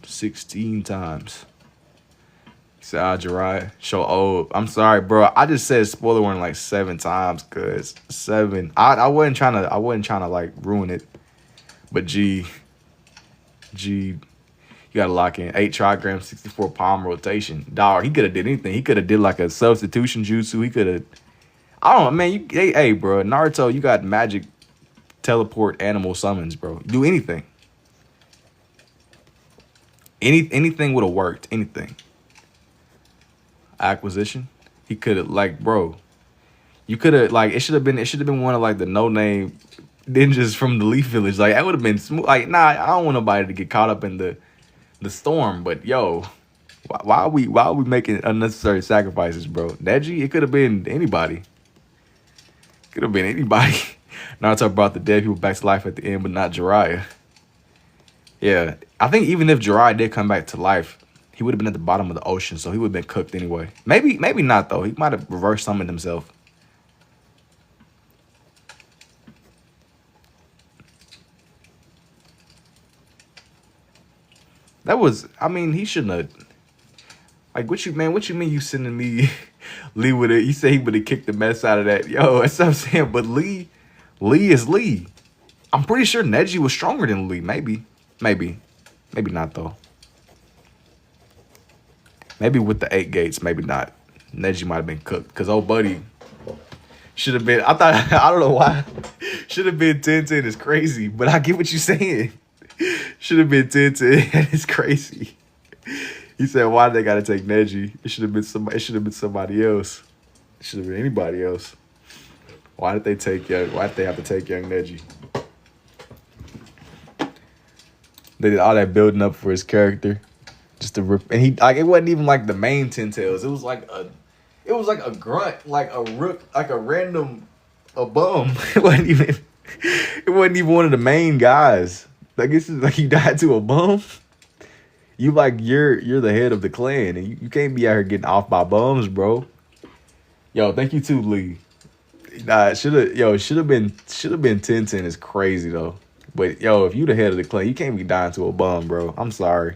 16 times. He said, Jiraiya, show old. I'm sorry, bro. I just said spoiler warning like 7 times, cause 7. I wasn't trying to like ruin it. But G, you gotta lock in 8 trigrams, 64 palm rotation. Dog, he could have did anything. He could have did like a substitution jutsu. He could have. I don't know, man. Hey, bro, Naruto, you got magic teleport animal summons, bro. Do anything. Anything would have worked. Anything. Acquisition. He could have like, bro. You could have like. It should have been one of like the no-name ninjas from the Leaf Village. Like that would have been smooth. Like, nah, I don't want nobody to get caught up in the storm. But yo, why are we making unnecessary sacrifices, bro? Neji, it could have been anybody. Could have been anybody. Naruto brought the dead people back to life at the end, but not Jiraiya. Yeah, I think even if Jiraiya did come back to life, he would have been at the bottom of the ocean, so he would have been cooked anyway. Maybe not, though. He might have reverse summoned himself. That was, I mean, he shouldn't have. Like, what you mean you sending me Lee with it? You say he would have kicked the mess out of that. Yo, that's what I'm saying. But Lee is Lee. I'm pretty sure Neji was stronger than Lee. Maybe not though. Maybe with the 8 gates, maybe not. Neji might have been cooked because old buddy should have been. I don't know why. Should have been 10-10 is crazy, but I get what you're saying. Should have been 10-10. It's crazy. He said, "Why did they gotta take Neji? It should have been somebody. It should have been somebody else. It should have been anybody else. Why did they have to take young Neji?" They did all that building up for his character, just to rip. And he like it wasn't even like the main 10 tails. It was like a grunt, like a rook, like a random bum. It wasn't even one of the main guys. Like this is like he died to a bum. You like you're the head of the clan, and you can't be out here getting off by bums, bro. Yo, thank you too, Lee. Nah, should have been 10-10 is crazy though. But yo, if you the head of the clan, you can't be dying to a bum, bro. I'm sorry.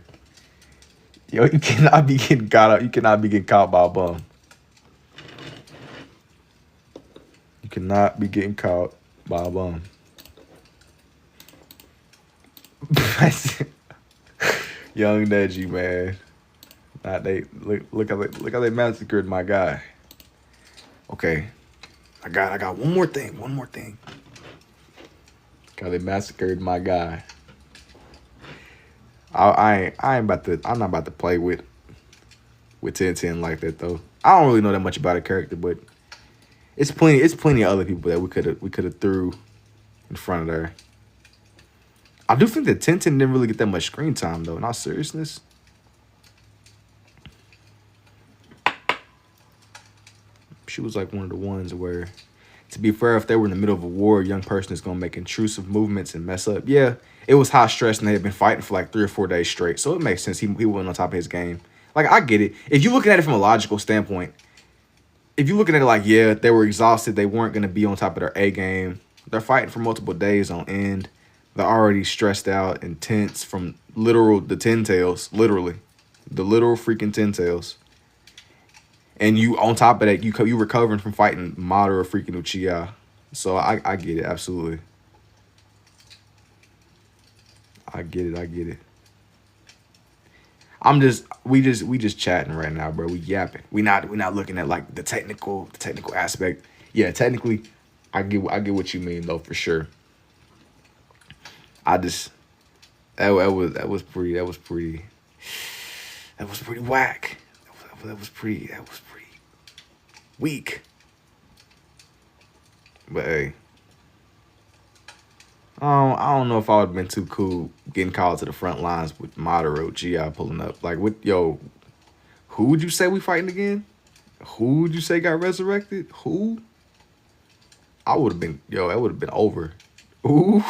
Yo, you cannot be getting caught up. You cannot be getting caught by a bum. You cannot be getting caught by a bum. Young Neji, man. Nah, they look how they massacred my guy. Okay, I got one more thing. One more thing. How they massacred my guy. I ain't about to. I'm not about to play with 1010 like that though. I don't really know that much about a character, but it's plenty of other people that we could have threw in front of there. I do think that 1010 didn't really get that much screen time though. In all seriousness. She was like one of the ones where, to be fair, if they were in the middle of a war, a young person is gonna make intrusive movements and mess up. Yeah, it was high stress and they had been fighting for like 3 or 4 days straight. So it makes sense. He wasn't on top of his game. Like, I get it. If you're looking at it from a logical standpoint, if you're looking at it like, yeah, they were exhausted, they weren't gonna be on top of their A game. They're fighting for multiple days on end. They're already stressed out and tense from the 10 tails, literally. The literal freaking 10 tails. And you, on top of that, you recovering from fighting Madara freaking Uchiha. So I get it, absolutely. I get it. We just chatting right now, bro. We yapping. We not looking at like the technical aspect. Yeah, technically, I get what you mean though, for sure. That was pretty whack. That was pretty weak. But hey, I don't know if I would have been too cool getting called to the front lines with Madara GI pulling up. Like, who would you say we fighting again? Who would you say got resurrected? Who? That would have been over. Ooh.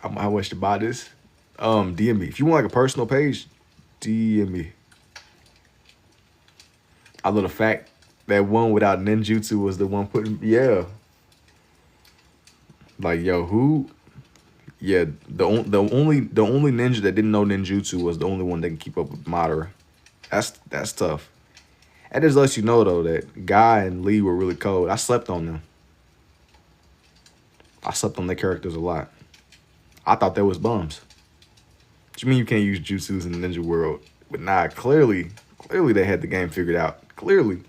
How much to buy this? DM me. If you want like a personal page, DM me. I love the fact that one without ninjutsu was the one putting, yeah. Like, yo, who? Yeah, the only ninja that didn't know ninjutsu was the only one that can keep up with Madara. That's tough. That just lets you know though that Guy and Lee were really cold. I slept on them. I slept on their characters a lot. I thought they was bums. What you mean you can't use jutsus in the ninja world? But nah, clearly they had the game figured out. Clearly.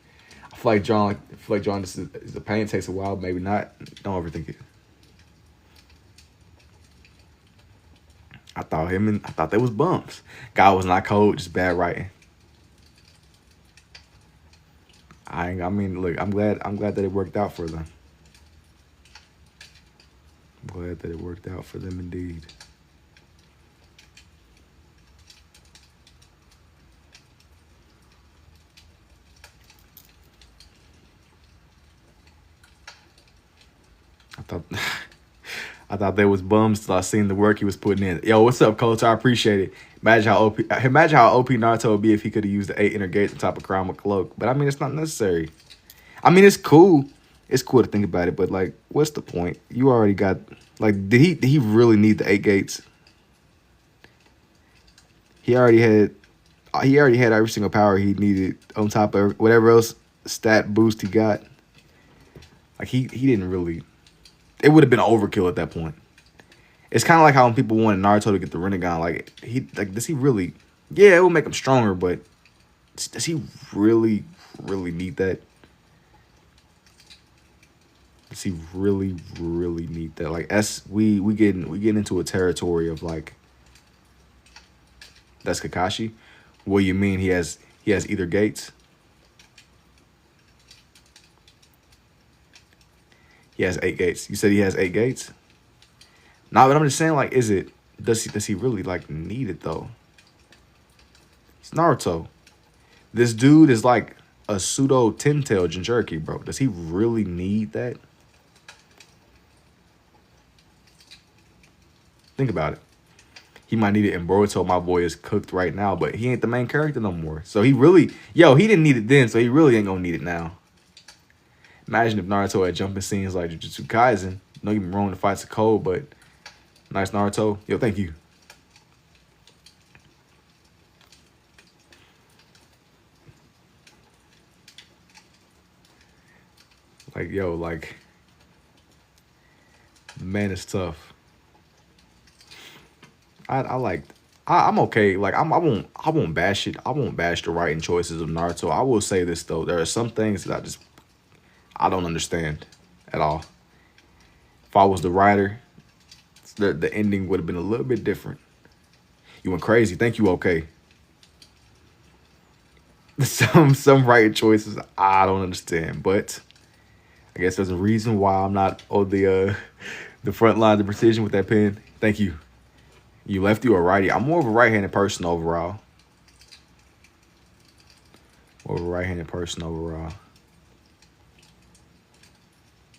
I feel like John, this is the pain takes a while, maybe not. Don't overthink it. I thought they was bumps. Guy was not cold, just bad writing. I mean, look, I'm glad that it worked out for them. I'm glad that it worked out for them indeed. I thought they was bums till I seen the work he was putting in. Yo, what's up, Coach? I appreciate it. Imagine how OP Naruto would be if he could have used the 8 inner gates on top of Crown with Cloak. But I mean, it's not necessary. I mean, it's cool. It's cool to think about it, but like, what's the point? You already got, like, did he really need the 8 gates? He already had every single power he needed on top of whatever else stat boost he got. Like, he didn't really. It would have been overkill at that point. It's kind of like how when people wanted Naruto to get the Rinnegan. Like, does he really? Yeah, it will make him stronger, but does he really need that? Does he really need that? Like, we get into a territory of like, that's Kakashi. What do you mean he has either gates? He has 8 gates. You said he has 8 gates? Nah, but I'm just saying, like, does he really like need it though? It's Naruto. This dude is like a pseudo 10-tail Jinchuriki, bro. Does he really need that? Think about it. He might need it in Boruto. My boy is cooked right now, but he ain't the main character no more. So he didn't need it then, so he really ain't gonna need it now. Imagine if Naruto had jumping scenes like Jujutsu Kaisen. Don't get me wrong, the fights are cold, but nice Naruto. Yo, thank you. Like, yo, like, man, it's tough. I'm okay. Like, I won't bash it. I won't bash the writing choices of Naruto. I will say this though, there are some things that I don't understand at all. If I was the writer, the ending would have been a little bit different. You went crazy. Thank you. Okay. Some writing choices I don't understand, but I guess there's a reason why I'm not on the front line of precision with that pen. Thank you. You lefty or righty? I'm more of a right-handed person overall. More of a right-handed person overall.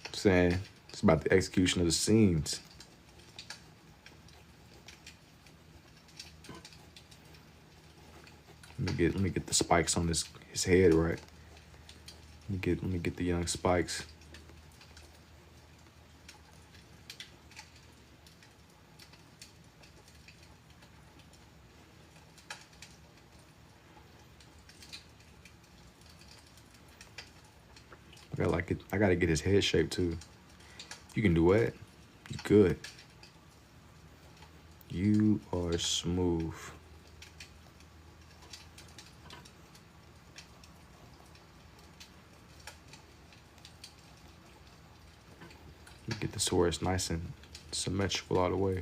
I'm saying it's about the execution of the scenes. Let me get the spikes on his head right. Let me get the young spikes. I gotta get his head shape too. You can do it. You good. You are smooth. Get the swords nice and symmetrical all the way.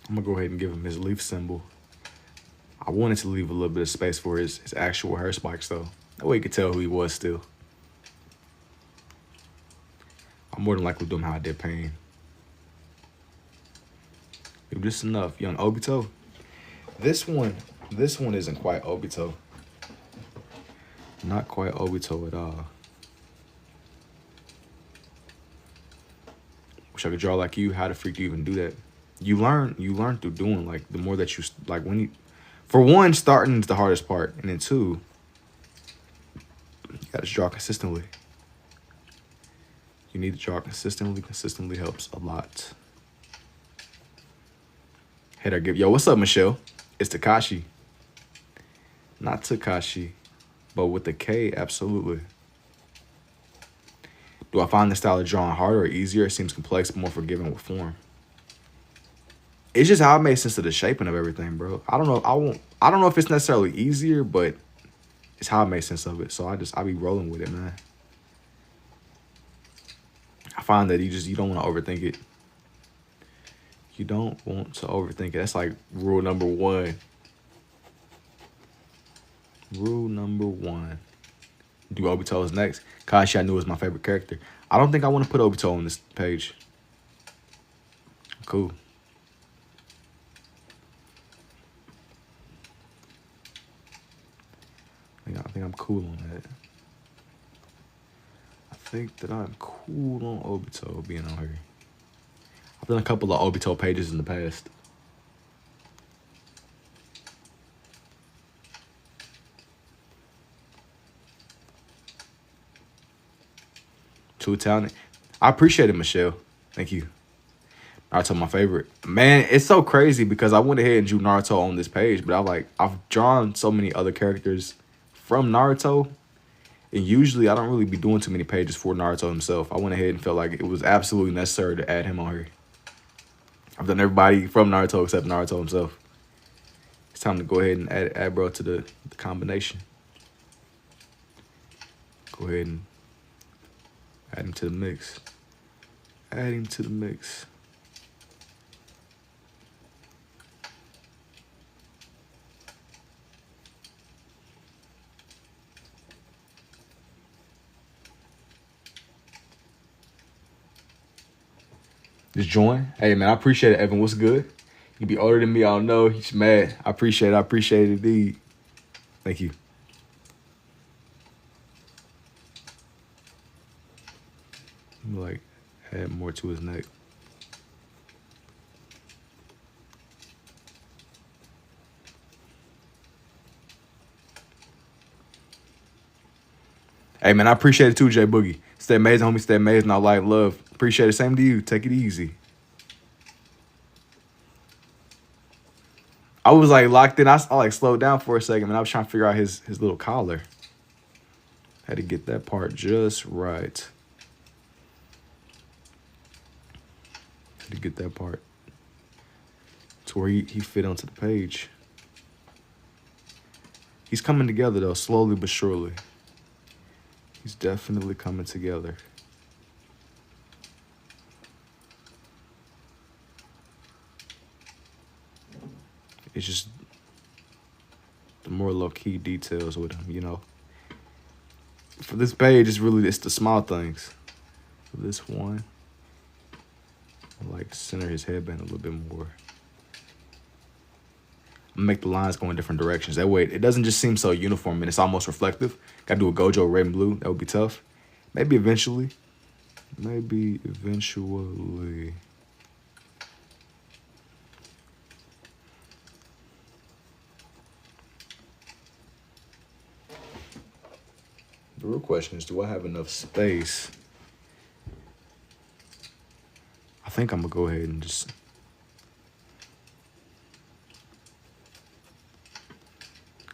I'm gonna go ahead and give him his leaf symbol. I wanted to leave a little bit of space for his actual hair spikes though. That way you could tell who he was still. I'm more than likely doing how I did Pain. Just enough. Young Obito. This one isn't quite Obito. Not quite Obito at all. Wish I could draw like you. How the freak do you even do that? You learn through doing. Like, the more that you, like, when you, for one, starting is the hardest part. And then two, you gotta draw consistently. You need to draw consistently. Consistently helps a lot. Hey there, yo, what's up, Michelle? It's Takashi. Not Takashi, but with the K, absolutely. Do I find the style of drawing harder or easier? It seems complex, but more forgiving with form. It's just how it made sense of the shaping of everything, bro. I don't know if it's necessarily easier, but it's how I made sense of it. So I be rolling with it, man. I find that you don't want to overthink it. You don't want to overthink it. That's like rule number one. Rule number one. Do Obito's next. Kashi, I knew was my favorite character. I don't think I want to put Obito on this page. Cool. I think I'm cool on that. I think that I'm cool on Obito being on here. I've done a couple of Obito pages in the past. Too talented. I appreciate it, Michelle. Thank you. Naruto, my favorite. Man, it's so crazy because I went ahead and drew Naruto on this page, but I've drawn so many other characters from Naruto, and usually I don't really be doing too many pages for Naruto himself. I went ahead and felt like it was absolutely necessary to add him on here. I've done everybody from Naruto except Naruto himself. It's time to go ahead and add bro to the combination. Go ahead and add him to the mix. Add him to the mix. Just join. Hey, man, I appreciate it, Evan. What's good? You be older than me. I don't know. He's mad. I appreciate it. I appreciate it, indeed. Thank you. Like, add more to his neck. Hey, man, I appreciate it too, J Boogie. Stay amazing, homie. Stay amazing. I like love. Appreciate it. Same to you. Take it easy. I was like locked in. I like slowed down for a second, and I was trying to figure out his little collar. Had to get that part just right. Had to get that part to where he fit onto the page. He's coming together though, slowly but surely. He's definitely coming together. It's just the more low-key details with him, you know. For this page, it's the small things. For this one, I like center his headband a little bit more. Make the lines go in different directions. That way, it doesn't just seem so uniform and it's almost reflective. Got to do a Gojo red and blue. That would be tough. Maybe eventually. Maybe eventually. The real question is, do I have enough space? I think I'm going to go ahead and just...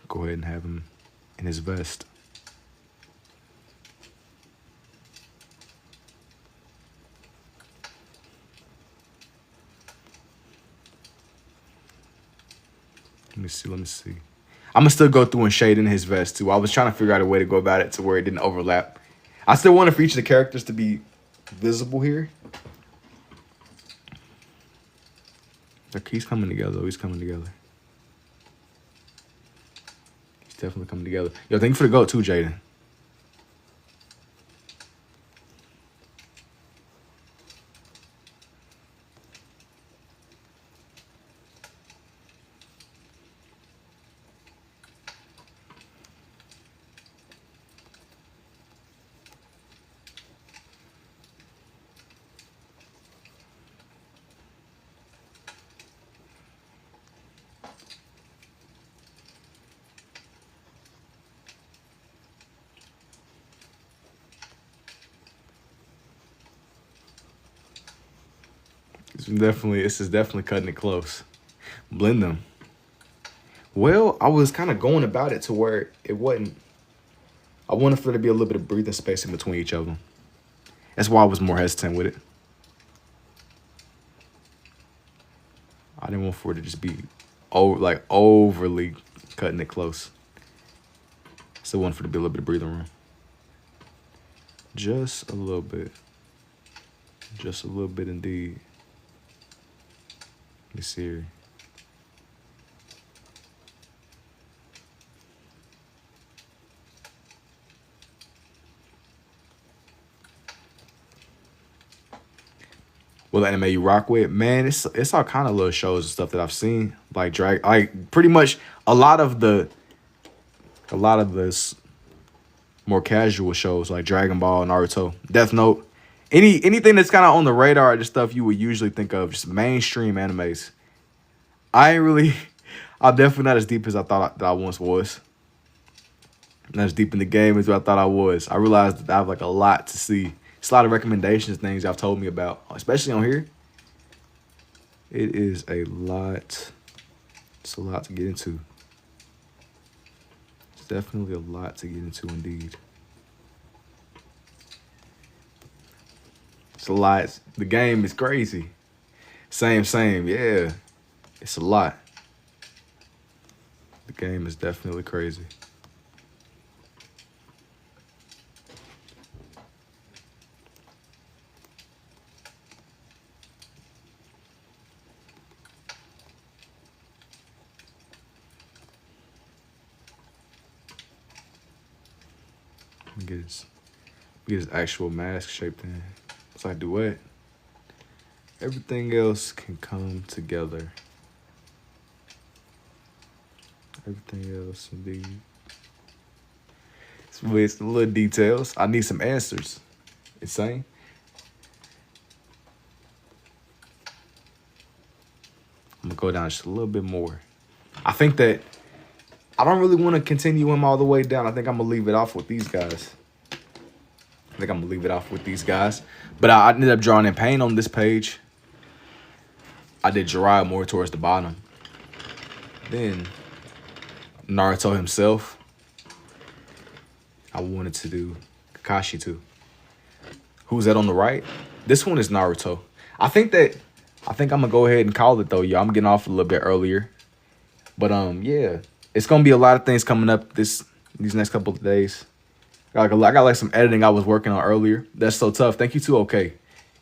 go ahead and have him in his vest. Let me see. I'm gonna still go through and shade in his vest too. I was trying to figure out a way to go about it to where it didn't overlap. I still wanted for each of the characters to be visible here. Like he's coming together. He's coming together. He's definitely coming together. Yo, thank you for the goat too, Jaden. This is definitely cutting it close. Blend them. Well, I was kind of going about it to where it wasn't. I wanted for there to be a little bit of breathing space in between each of them. That's why I was more hesitant with it. I didn't want for it to just be overly cutting it close. Still wanted for there to be a little bit of breathing room. Just a little bit. Just a little bit indeed. Let me see here. What anime you rock with? Man, it's all kind of little shows and stuff that I've seen. Like pretty much a lot of this more casual shows like Dragon Ball, Naruto, Death Note. Anything that's kind of on the radar, just stuff you would usually think of, just mainstream animes. I'm definitely not as deep as I thought that I once was. Not as deep in the game as I thought I was. I realized that I have like a lot to see. It's a lot of recommendations, things y'all told me about, especially on here. It is a lot. It's a lot to get into. It's definitely a lot to get into indeed. It's a lot. The game is crazy. Same. Yeah. It's a lot. The game is definitely crazy. Get his actual mask shaped in. It's like duet. Everything else can come together. Everything else, indeed. It's the little details. I need some answers. Insane. I'm gonna go down just a little bit more. I think that I don't really want to continue him all the way down. I think I'm gonna leave it off with these guys. But I ended up drawing in paint on this page. I did Jiraiya more towards the bottom. Then Naruto himself. I wanted to do Kakashi too. Who's that on the right? This one is Naruto. I think I'm gonna go ahead and call it though, y'all. I'm getting off a little bit earlier. But yeah. It's gonna be a lot of things coming up these next couple of days. I got like some editing I was working on earlier. That's so tough. Thank you too. Okay.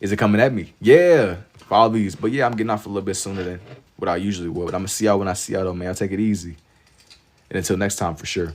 Is it coming at me? Yeah. For all these. But yeah, I'm getting off a little bit sooner than what I usually would. But I'm gonna see y'all when I see y'all though, man. I'll take it easy. And until next time for sure.